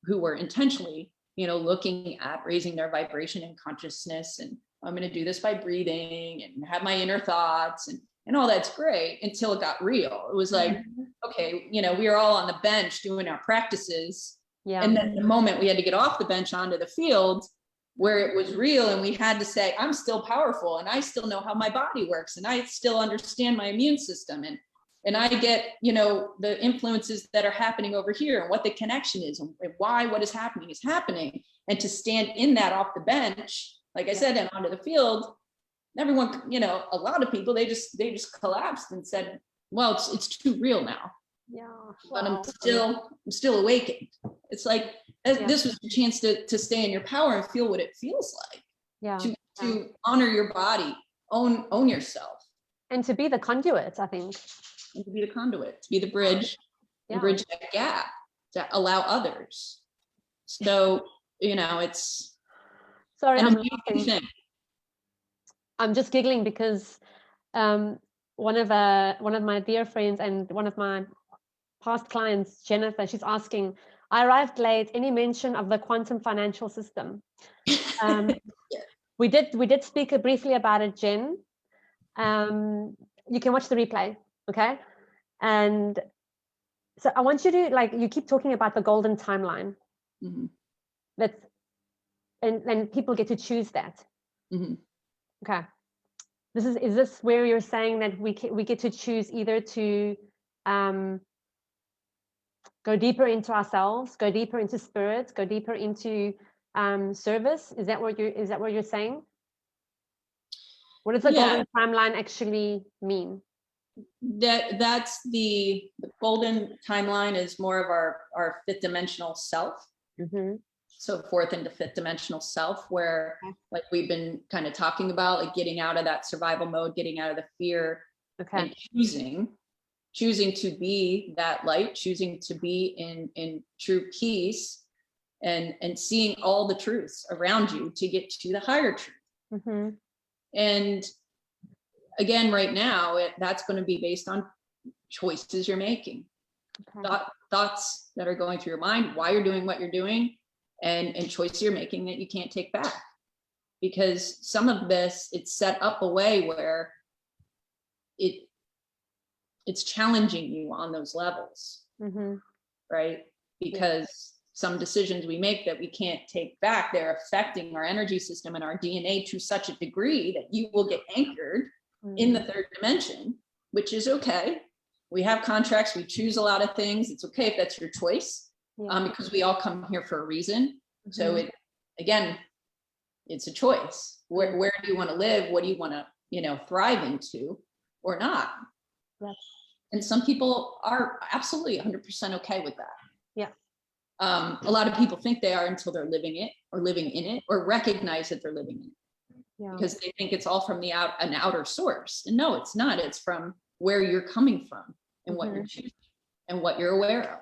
who were intentionally, looking at raising their vibration and consciousness. And I'm going to do this by breathing and have my inner thoughts and all that's great until it got real. It was like, okay, we were all on the bench doing our practices. And then the moment we had to get off the bench onto the field where it was real, and we had to say, I'm still powerful and I still know how my body works and I still understand my immune system and I get, the influences that are happening over here and what the connection is and why what is happening. And to stand in that off the bench, like I said, and onto the field, everyone, a lot of people, they just collapsed and said, well, it's too real now. But I'm still awakened. It's like, this was a chance to stay in your power and feel what it feels like. To honor your body, own yourself. And to be the conduit, I think. And to be the conduit, to be the bridge, and bridge that gap, to allow others. So, it's sorry, I'm just giggling because one of my dear friends and one of my past clients, Jennifer, she's asking, I arrived late, any mention of the quantum financial system? We did speak briefly about it, Jen. You can watch the replay, okay? And so I want you to, you keep talking about the golden timeline. That's and people get to choose that. Okay. Is this where you're saying that we get to choose either to go deeper into ourselves, go deeper into spirit, go deeper into service? Is that what you're saying? What does the golden timeline actually mean? That's the golden timeline is more of our fifth dimensional self. So fourth into fifth dimensional self, where like we've been kind of talking about, like getting out of that survival mode, getting out of the fear, and choosing to be that light, choosing to be in true peace, and seeing all the truths around you to get to the higher truth. And again, right now, that's going to be based on choices you're making, thoughts that are going through your mind, why you're doing what you're doing, and choices you're making that you can't take back. Because some of this, it's set up a way where it's challenging you on those levels, right? Because some decisions we make that we can't take back, they're affecting our energy system and our DNA to such a degree that you will get anchored in the third dimension, which is okay. We have contracts, we choose a lot of things. It's okay if that's your choice, because we all come here for a reason. So it's a choice. Where do you want to live? What do you want to, thrive into or not? And some people are absolutely 100% okay with that. A lot of people think they are until they're living it or living in it or recognize that they're living in it. Because they think it's all from an outer source. And no, it's not. It's from where you're coming from and what you're choosing and what you're aware of.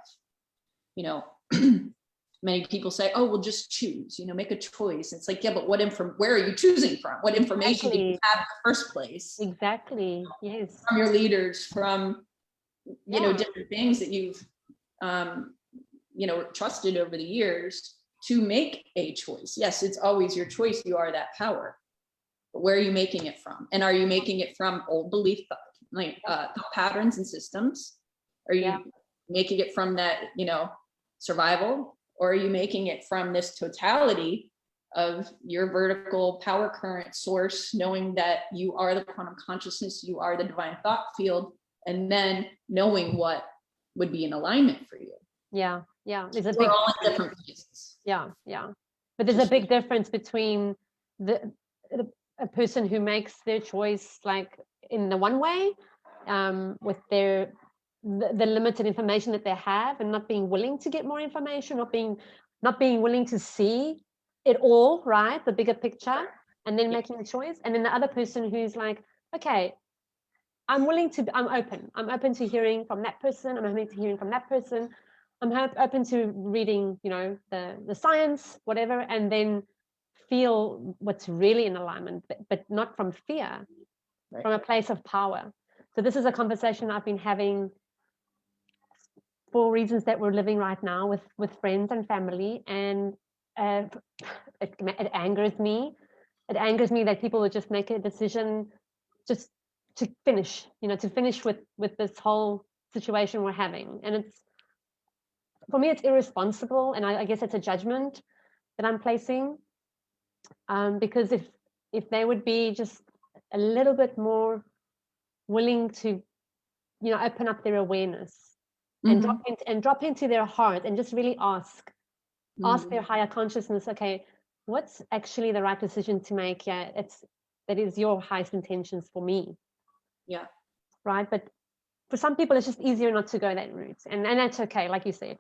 Many people say, oh, well, just choose, make a choice. It's like, yeah, but where are you choosing from? What information do you have in the first place? Exactly. Yes. From your leaders, from, different things that you've, trusted over the years to make a choice. Yes, it's always your choice. You are that power. But where are you making it from? And are you making it from old belief, thought patterns and systems? Are you making it from that, survival? Or are you making it from this totality of your vertical power current source, knowing that you are the quantum consciousness, you are the divine thought field, and then knowing what would be in alignment for you? There's a We're all in different places. But there's a big difference between a person who makes their choice like in the one way, with the limited information that they have, and not being willing to get more information, not being willing to see it all, right, the bigger picture, and then making a choice. And then the other person who's like, okay, I'm open to hearing from that person, I'm open to hearing from that person, I'm open to reading, the science, whatever, and then feel what's really in alignment, but not from fear, Right. from a place of power. So this is a conversation I've been having for reasons that we're living right now with friends and family, and it angers me. It angers me that people would just make a decision just to finish, with this whole situation we're having. And it's, for me, it's irresponsible, and I guess it's a judgment that I'm placing, because if they would be just a little bit more willing to, open up their awareness and drop into their heart and just really ask their higher consciousness, okay, what's actually the right decision to make? Yeah, that is your highest intentions for me. Yeah. Right. But for some people, it's just easier not to go that route, and that's okay, like you said.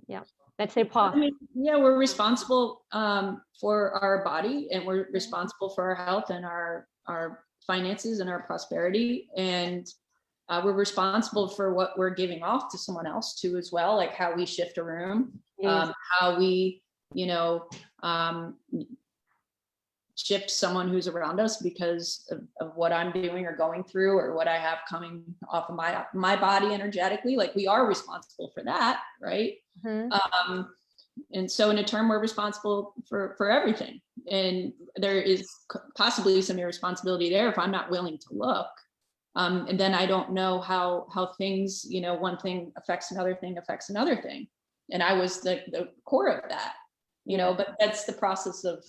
Yeah, that's their path. I mean, yeah, we're responsible for our body, and we're responsible for our health and our finances and our prosperity, and we're responsible for what we're giving off to someone else too, as well, like how we shift a room, Yes. how we, shift someone who's around us because of what I'm doing or going through, or what I have coming off of my body energetically. Like, we are responsible for that, right? And so in a term, we're responsible for everything. And there is possibly some irresponsibility there if I'm not willing to look. And then I don't know how things, one thing affects another thing affects another thing. And I was the core of that, but that's the process of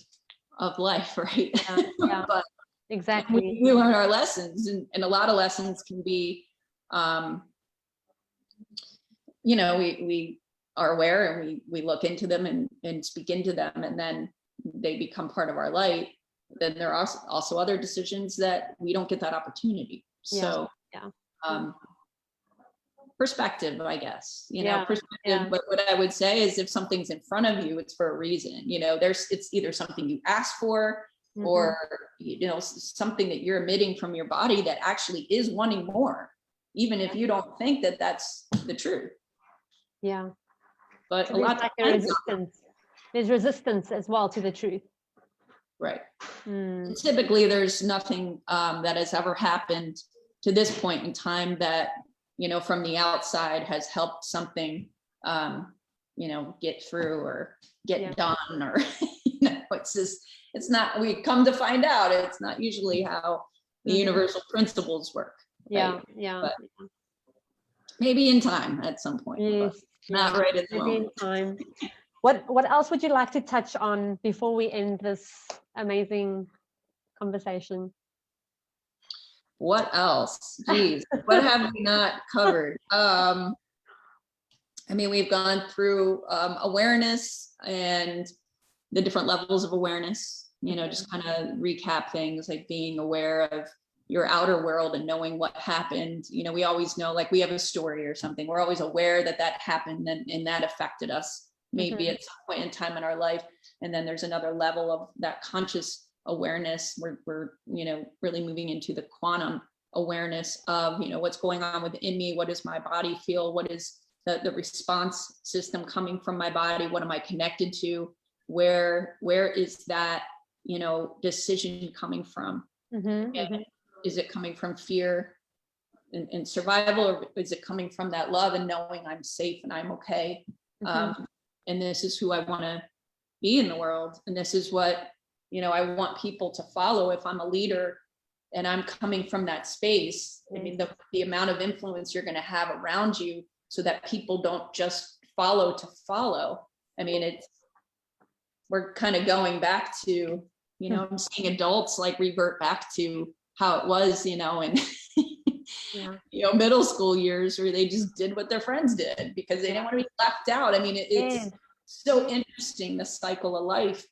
life, right? Yeah. But exactly. we learn our lessons, and a lot of lessons can be, we are aware, and we look into them and speak into them, and then they become part of our light. Then there are also other decisions that we don't get that opportunity. So perspective, I guess, perspective. But what I would say is, if something's in front of you, it's for a reason. It's either something you asked for, or, something that you're emitting from your body that actually is wanting more, even if you don't think that that's the truth. Yeah. But so a lot like there's resistance as well to the truth. Right. Typically, there's nothing that has ever happened to this point in time that, from the outside has helped something, get through or get done, or, it's not, we come to find out, it's not usually how the universal principles work. Right? But maybe in time at some point. Yes. Not right at the maybe moment. in time. What else would you like to touch on before we end this amazing conversation? What else? Geez, what have we not covered? We've gone through awareness and the different levels of awareness, just kind of recap things, like being aware of your outer world and knowing what happened. We always know, like, we have a story or something. We're always aware that happened and that affected us maybe at some point in time in our life. And then there's another level of that conscious awareness. We're really moving into the quantum awareness of, what's going on within me. What does my body feel? What is the response system coming from my body? What am I connected to? Where is that, decision coming from? Is it coming from fear and survival, or is it coming from that love and knowing I'm safe and I'm okay? And this is who I want to be in the world. And this is what, I want people to follow. If I'm a leader and I'm coming from that space, the amount of influence you're going to have around you, so that people don't just follow to follow. We're kind of going back to, I'm seeing adults like revert back to how it was, in middle school years, where they just did what their friends did because they didn't want to be left out. It's so interesting, the cycle of life.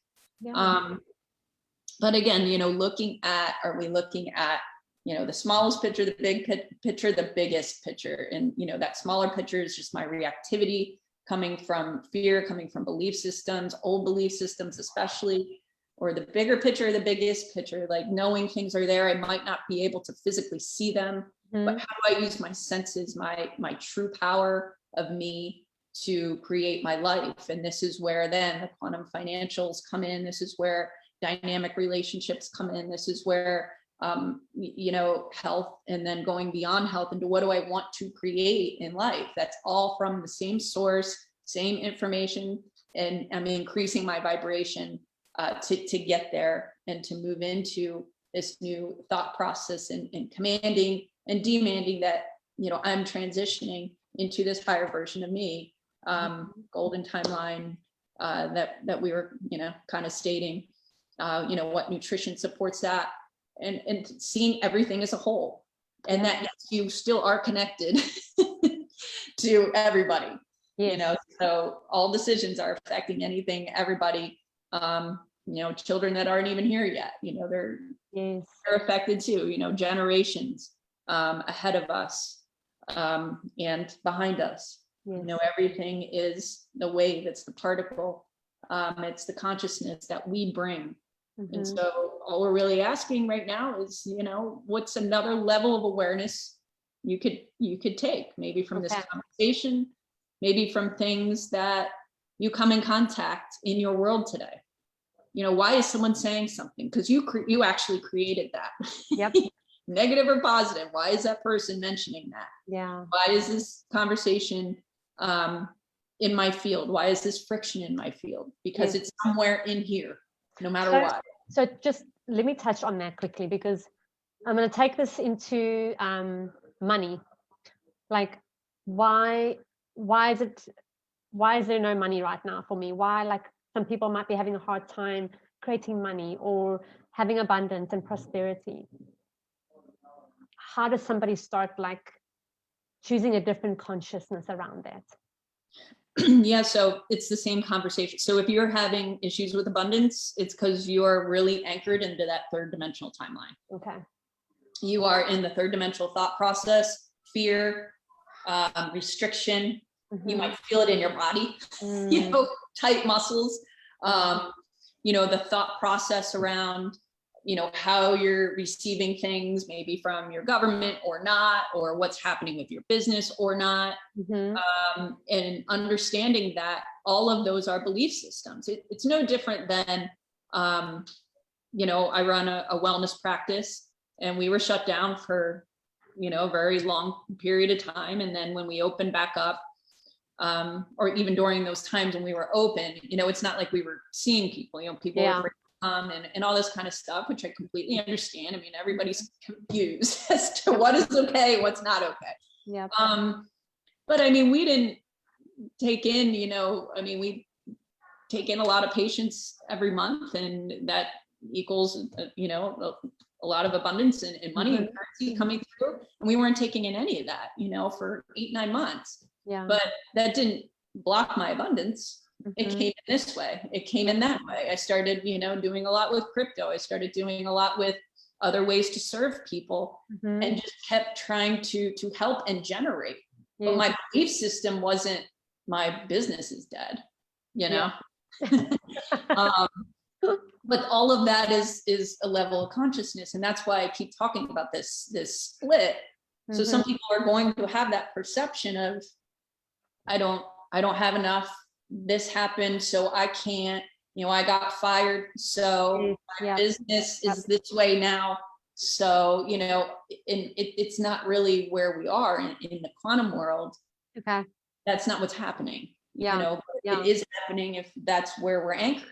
But again, are we looking at, the smallest picture, the big picture, the biggest picture? And, that smaller picture is just my reactivity coming from fear, coming from belief systems, old belief systems, especially. Or the bigger picture, the biggest picture, like knowing things are there. I might not be able to physically see them, but how do I use my senses, my true power of me to create my life? And this is where then the quantum financials come in. This is where, dynamic relationships come in. This is where, health, and then going beyond health into what do I want to create in life? That's all from the same source, same information, and I'm increasing my vibration to get there and to move into this new thought process and commanding and demanding that, I'm transitioning into this higher version of me, golden timeline that we were, kind of stating, what nutrition supports that, and seeing everything as a whole, and that yes, you still are connected to everybody, so all decisions are affecting everybody, children that aren't even here yet, they're affected too, generations ahead of us and behind us. Everything is the wave, it's the particle, it's the consciousness that we bring. And so all we're really asking right now is, what's another level of awareness you could take, maybe from this conversation, maybe from things that you come in contact in your world today. Why is someone saying something? Because you actually created that. Yep. Negative or positive. Why is that person mentioning that? Yeah. Why is this conversation in my field? Why is this friction in my field? Because it's somewhere in here, no matter what. So just let me touch on that quickly, because I'm going to take this into money. Like, why is there no money right now for me? Why, like, some people might be having a hard time creating money or having abundance and prosperity. How does somebody start, like, choosing a different consciousness around that? Yeah, so it's the same conversation. So if you're having issues with abundance, it's because you're really anchored into that third dimensional timeline. Okay. You are in the third dimensional thought process, fear, restriction. You might feel it in your body, tight muscles, the thought process around, how you're receiving things, maybe from your government or not, or what's happening with your business or not. And understanding that all of those are belief systems. It's no different than, I run a wellness practice, and we were shut down for, a very long period of time. And then when we opened back up, or even during those times when we were open, it's not like we were seeing people, people were afraid to come and all this kind of stuff, which I completely understand. I mean, everybody's confused as to what is okay, what's not okay. Yeah. But I mean, we didn't take in, we take in a lot of patients every month, and that equals, a lot of abundance and money and currency coming through. And we weren't taking in any of that, for 8-9 months. Yeah. But that didn't block my abundance. It came in this way. It came in that way. I started, doing a lot with crypto. I started doing a lot with other ways to serve people, and just kept trying to help and generate. But my belief system wasn't, my business is dead, but all of that is a level of consciousness. And that's why I keep talking about this split. So some people are going to have that perception of, I don't have enough. This happened, so I can't, I got fired, so my business is this way now. So, it's not really where we are in the quantum world. Okay. That's not what's happening. It is happening if that's where we're anchored.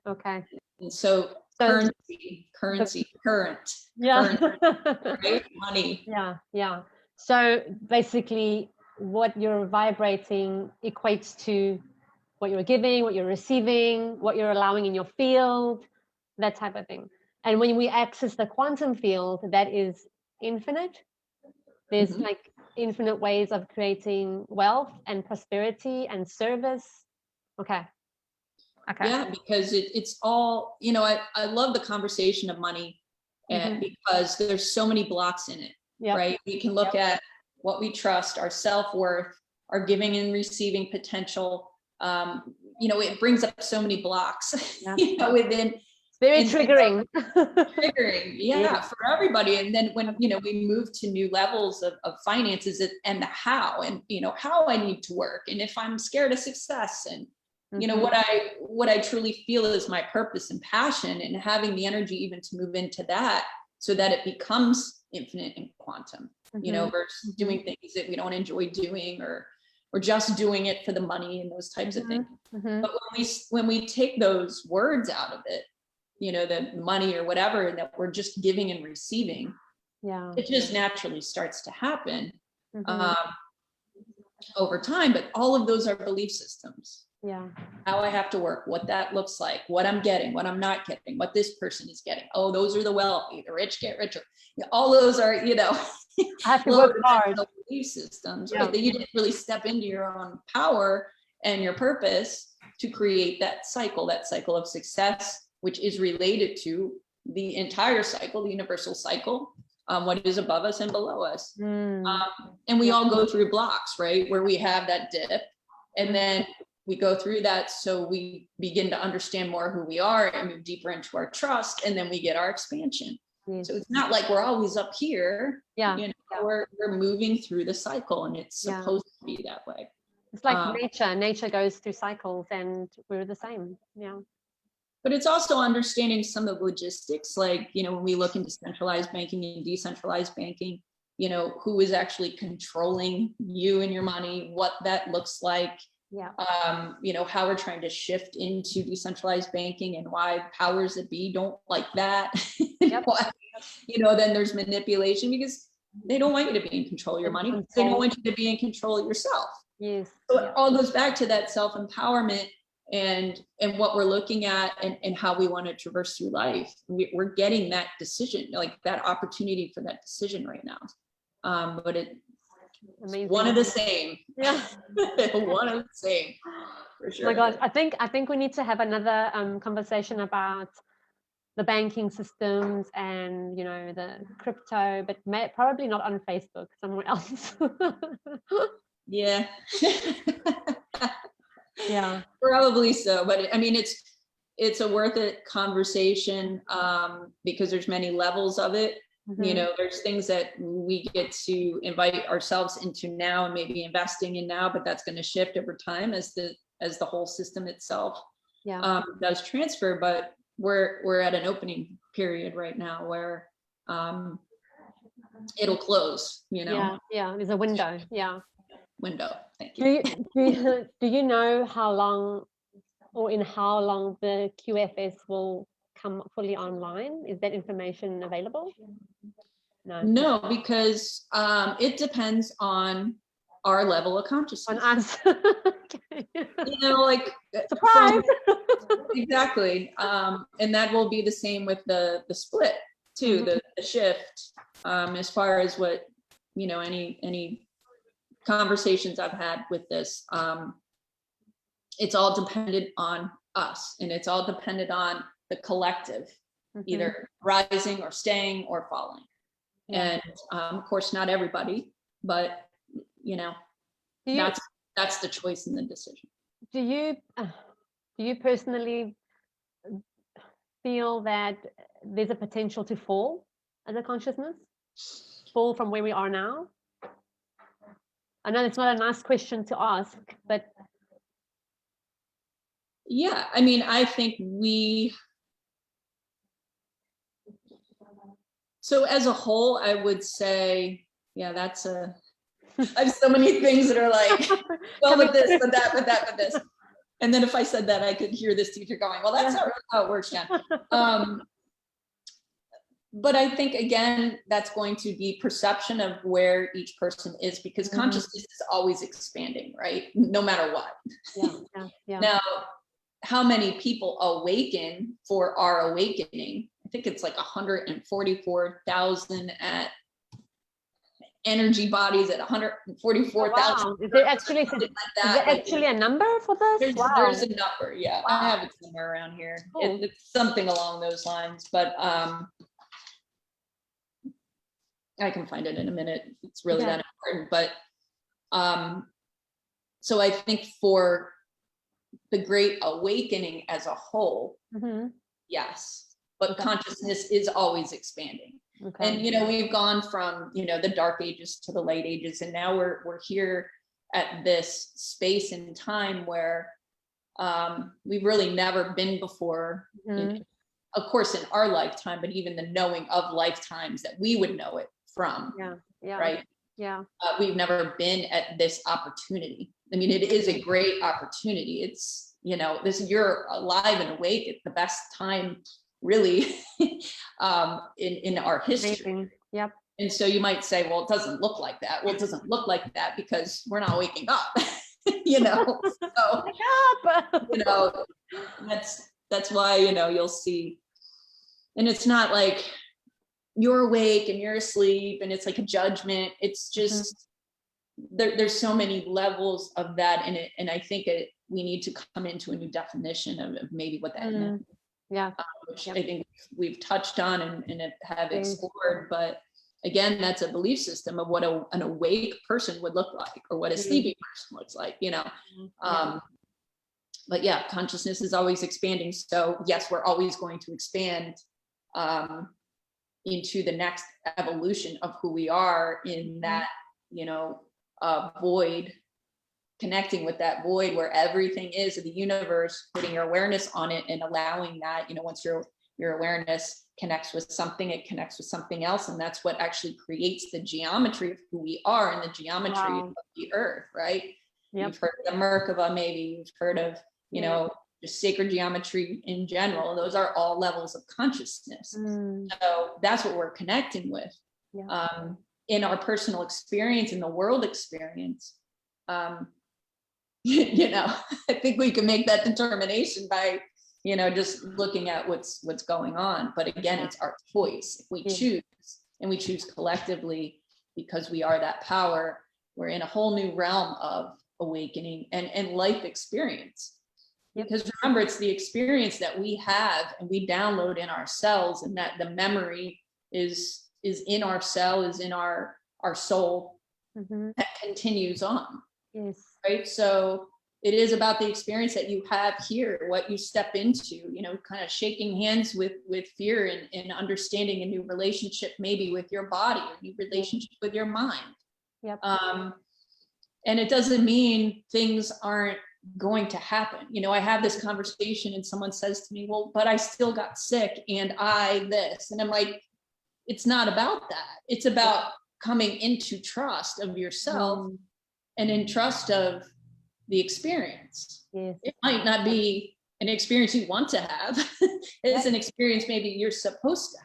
Okay. And so currency, current, right? Money. Yeah. So basically, what you're vibrating equates to what you're giving, what you're receiving, what you're allowing in your field, that type of thing. And when we access the quantum field, that is infinite. There's like infinite ways of creating wealth and prosperity and service. Okay. Yeah, because it's all, I love the conversation of money, and because there's so many blocks in it, right? We can look at what we trust, our self-worth, our giving and receiving potential. It brings up so many blocks, within. It's very triggering. For everybody. And then when, we move to new levels of finances and the how, and, how I need to work, and if I'm scared of success, and, you know, what I truly feel is my purpose and passion, and having the energy even to move into that so that it becomes infinite and quantum, you know, versus doing things that we don't enjoy doing, or just doing it for the money and those types of things. But when we take those words out of it, you know, the money or whatever, and that we're just giving and receiving, it just naturally starts to happen over time. But all of those are belief systems. How I have to work, what that looks like, what I'm getting, what I'm not getting, what this person is getting. Oh, those are the wealthy, the rich get richer. All those are, you know, I have to work hard. Belief systems, right? That you didn't really step into your own power and your purpose to create that cycle of success, which is related to the entire cycle, the universal cycle, what is above us and below us. And we all go through blocks, right? Where we have that dip, and then we go through that, so we begin to understand more who we are and move deeper into our trust, and then we get our expansion. So it's not like we're always up here. You know, we're moving through the cycle, and it's supposed to be that way. It's like nature goes through cycles, and we're the same. But it's also understanding some of the logistics, like, you know, when we look into centralized banking and decentralized banking, you know, who is actually controlling you and your money, what that looks like. You know, how we're trying to shift into decentralized banking, and why powers that be don't like that. Why, you know, then there's manipulation, because they don't want you to be in control of your money. They don't want you to be in control of yourself. So it all goes back to that self-empowerment and what we're looking at, and how we want to traverse through life. We're getting that decision, like that opportunity for that decision right now. But Amazing. One of the same. One of the same, for sure. Oh my gosh, I think we need to have another conversation about the banking systems and, you know, the crypto, but probably not on Facebook, somewhere else. Yeah. Probably so. But I mean, it's a worth it conversation, because there's many levels of it. You know, there's things that we get to invite ourselves into now and maybe investing in now, but that's going to shift over time as the whole system itself does transfer. But we're at an opening period right now where it'll close, you know. There's a window. Window. Thank you. Do you know how long, or in how long, the QFS will come fully online? Is that information available? No, because it depends on our level of consciousness. On us. You know, like surprise. Exactly. And that will be the same with the split too, the shift, as far as what, you know, any conversations I've had with this, it's all dependent on us, and it's all dependent on the collective, either rising or staying or falling. And of course, not everybody, but you know, that's the choice and the decision. Do you personally feel that there's a potential to fall as a consciousness, fall from where we are now? I know it's not a nice question to ask, but yeah, I mean, I think so as a whole, I would say, yeah, I have so many things that are like, well, with this, with that, with that, with this. And then if I said that, I could hear this teacher going, well, that's not really how it works, Jen. But I think, again, that's going to be perception of where each person is, because consciousness is always expanding, right? No matter what. Now, how many people awaken for our awakening? I think it's like 144,000 at energy bodies at 144,000. Wow. Is there actually a number for this? There's a number, yeah. Wow. I have it somewhere around here. Cool. It's something along those lines, but I can find it in a minute. It's really that important. But so I think for the Great Awakening as a whole, yes. But consciousness is always expanding. And, you know, we've gone from, you know, the dark ages to the light ages. And now we're here at this space and time where we've really never been before, of course, in our lifetime, but even the knowing of lifetimes that we would know it from, right? We've never been at this opportunity. I mean, it is a great opportunity. It's, you're alive and awake at the best time, really, in our history. Amazing. Yep. And so you might say, well, it doesn't look like that. Well, it doesn't look like that because we're not waking up, So, that's why, you'll see, and it's not like you're awake and you're asleep and it's like a judgment. It's just, there's so many levels of that in it. And I think we need to come into a new definition of maybe what that meant. Which I think we've touched on and have explored, but again, that's a belief system of what an awake person would look like, or what a sleepy person looks like, But yeah, consciousness is always expanding. So yes, we're always going to expand into the next evolution of who we are in that, void, connecting with that void where everything is in the universe, putting your awareness on it and allowing that, once your awareness connects with something, it connects with something else. And that's what actually creates the geometry of who we are and the geometry of the earth, right? You've heard of the Merkaba, maybe you've heard of, just sacred geometry in general. Those are all levels of consciousness. So that's what we're connecting with in our personal experience, in the world experience. I think we can make that determination by, just looking at what's going on. But again, it's our choice. If we choose, and we choose collectively, because we are that power, we're in a whole new realm of awakening and life experience. Because remember, it's the experience that we have and we download in our cells, and that the memory is in our cell, is in our soul, that continues on. Right. So it is about the experience that you have here, what you step into, kind of shaking hands with fear and understanding a new relationship, maybe with your body, a new relationship with your mind. And it doesn't mean things aren't going to happen. I have this conversation and someone says to me, well, but I still got sick and this, and I'm like, it's not about that. It's about coming into trust of yourself and in trust of the experience. It might not be an experience you want to have. It's an experience maybe you're supposed to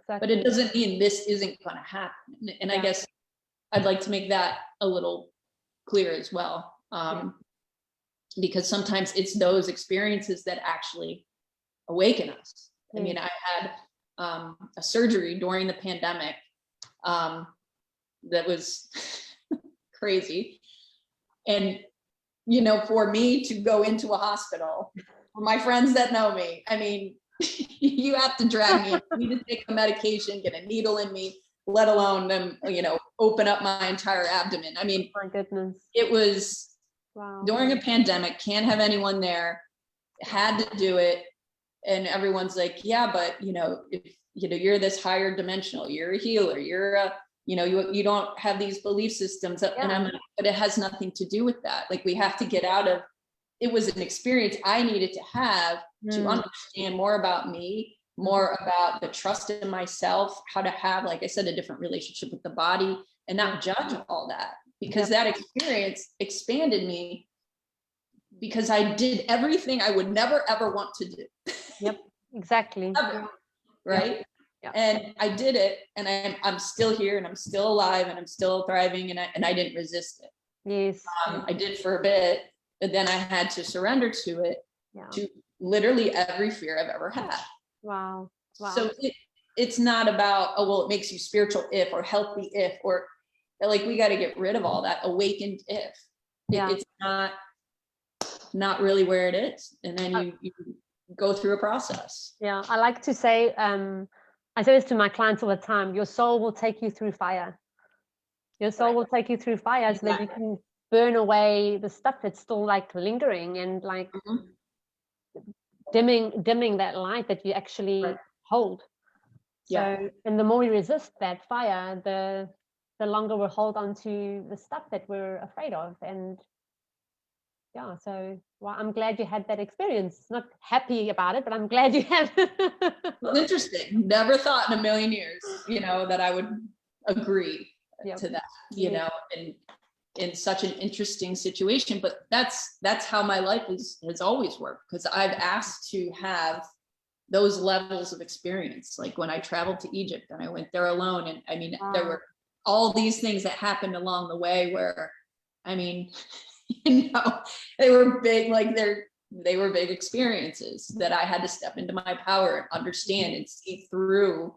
have, but it doesn't mean this isn't going to happen. And I guess I'd like to make that a little clear as well. Because sometimes it's those experiences that actually awaken us. I mean, I had a surgery during the pandemic that was crazy. And, for me to go into a hospital, for my friends that know me, I mean, you have to drag me. I need to take the medication, get a needle in me, let alone them, open up my entire abdomen. I mean, my goodness, it was during a pandemic, can't have anyone there, had to do it. And everyone's like, yeah, but if you're this higher dimensional, you're a healer, you're a, you don't have these belief systems. And I'm like, but it has nothing to do with that. Like, we have to get out of, it was an experience I needed to have to understand more about me, more about the trust in myself, how to have, like I said, a different relationship with the body and not judge all that. Because that experience expanded me, because I did everything I would never, ever want to do. Exactly. Ever, right? And I did it, and I'm still here, and I'm still alive, and I'm still thriving, and I didn't resist it. I did for a bit, but then I had to surrender to it, to literally every fear I've ever had. Wow. So it's not about, oh, well, it makes you spiritual if, or healthy if, or like, we got to get rid of all that awakened if. It's not really where it is. And then you go through a process. I like to say, I say this to my clients all the time, your soul will take you through fire. Your soul will take you through fire so that you can burn away the stuff that's still like lingering and like dimming that light that you actually hold. So, and the more we resist that fire, the longer we'll hold on to the stuff that we're afraid of. And yeah, so well, I'm glad you had that experience. Not happy about it, but I'm glad you had. It's interesting. Never thought in a million years, that I would agree to that, in such an interesting situation. But that's how my life has always worked, because I've asked to have those levels of experience. Like when I traveled to Egypt and I went there alone, and I mean, there were all these things that happened along the way where, I mean, they were big, like they were big experiences that I had to step into my power and understand and see through,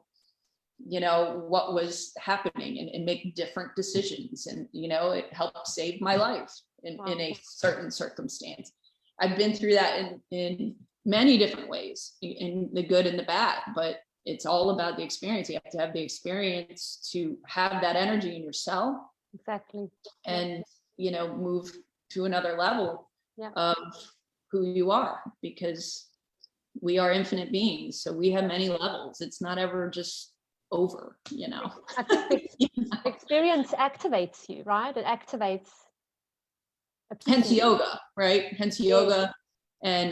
what was happening, and make different decisions. And, it helped save my life in a certain circumstance. I've been through that in many different ways, in the good and the bad, but it's all about the experience. You have to have the experience to have that energy in yourself. Exactly. And, move to another level of who you are, because we are infinite beings. So we have many levels. It's not ever just over, I think experience activates you, right? It activates. Hence yoga, right? Hence yoga, and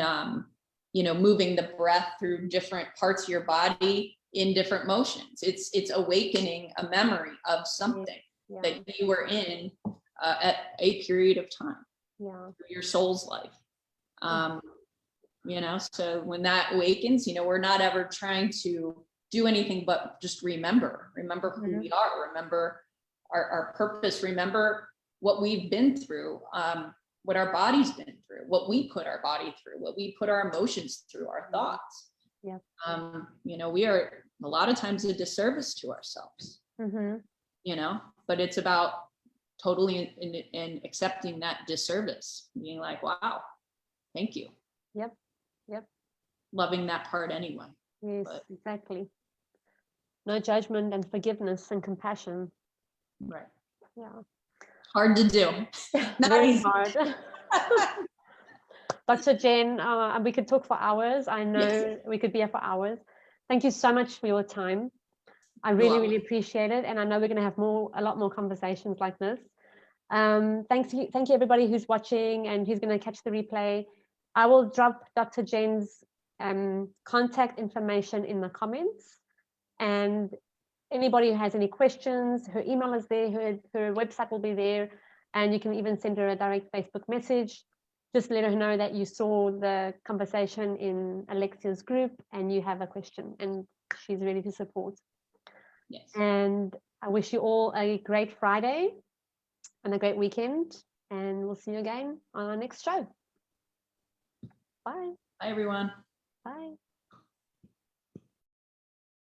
moving the breath through different parts of your body in different motions. It's awakening a memory of something that you were in at a period of time, your soul's life. So when that awakens, we're not ever trying to do anything but just remember who we are, remember our purpose, remember what we've been through, what our body's been through, what we put our body through, what we put our emotions through, our thoughts. We are a lot of times a disservice to ourselves, but it's about totally in accepting that disservice, being like, wow, thank you. Yep. Loving that part anyway. Yes, exactly. No judgment, and forgiveness and compassion. Right. Yeah. Hard to do. Very hard. Dr. Jen, we could talk for hours. I know we could be here for hours. Thank you so much for your time. I really, really appreciate it. And I know we're going to have a lot more conversations like this. Thank you everybody who's watching and who's going to catch the replay. I will drop Dr. Jen's contact information in the comments, and anybody who has any questions, her email is there, her website will be there, and you can even send her a direct Facebook message. Just let her know that you saw the conversation in Alexia's group and you have a question, and she's ready to support. Yes. And I wish you all a great Friday and a great weekend, and we'll see you again on our next show. Bye. Bye, everyone. Bye.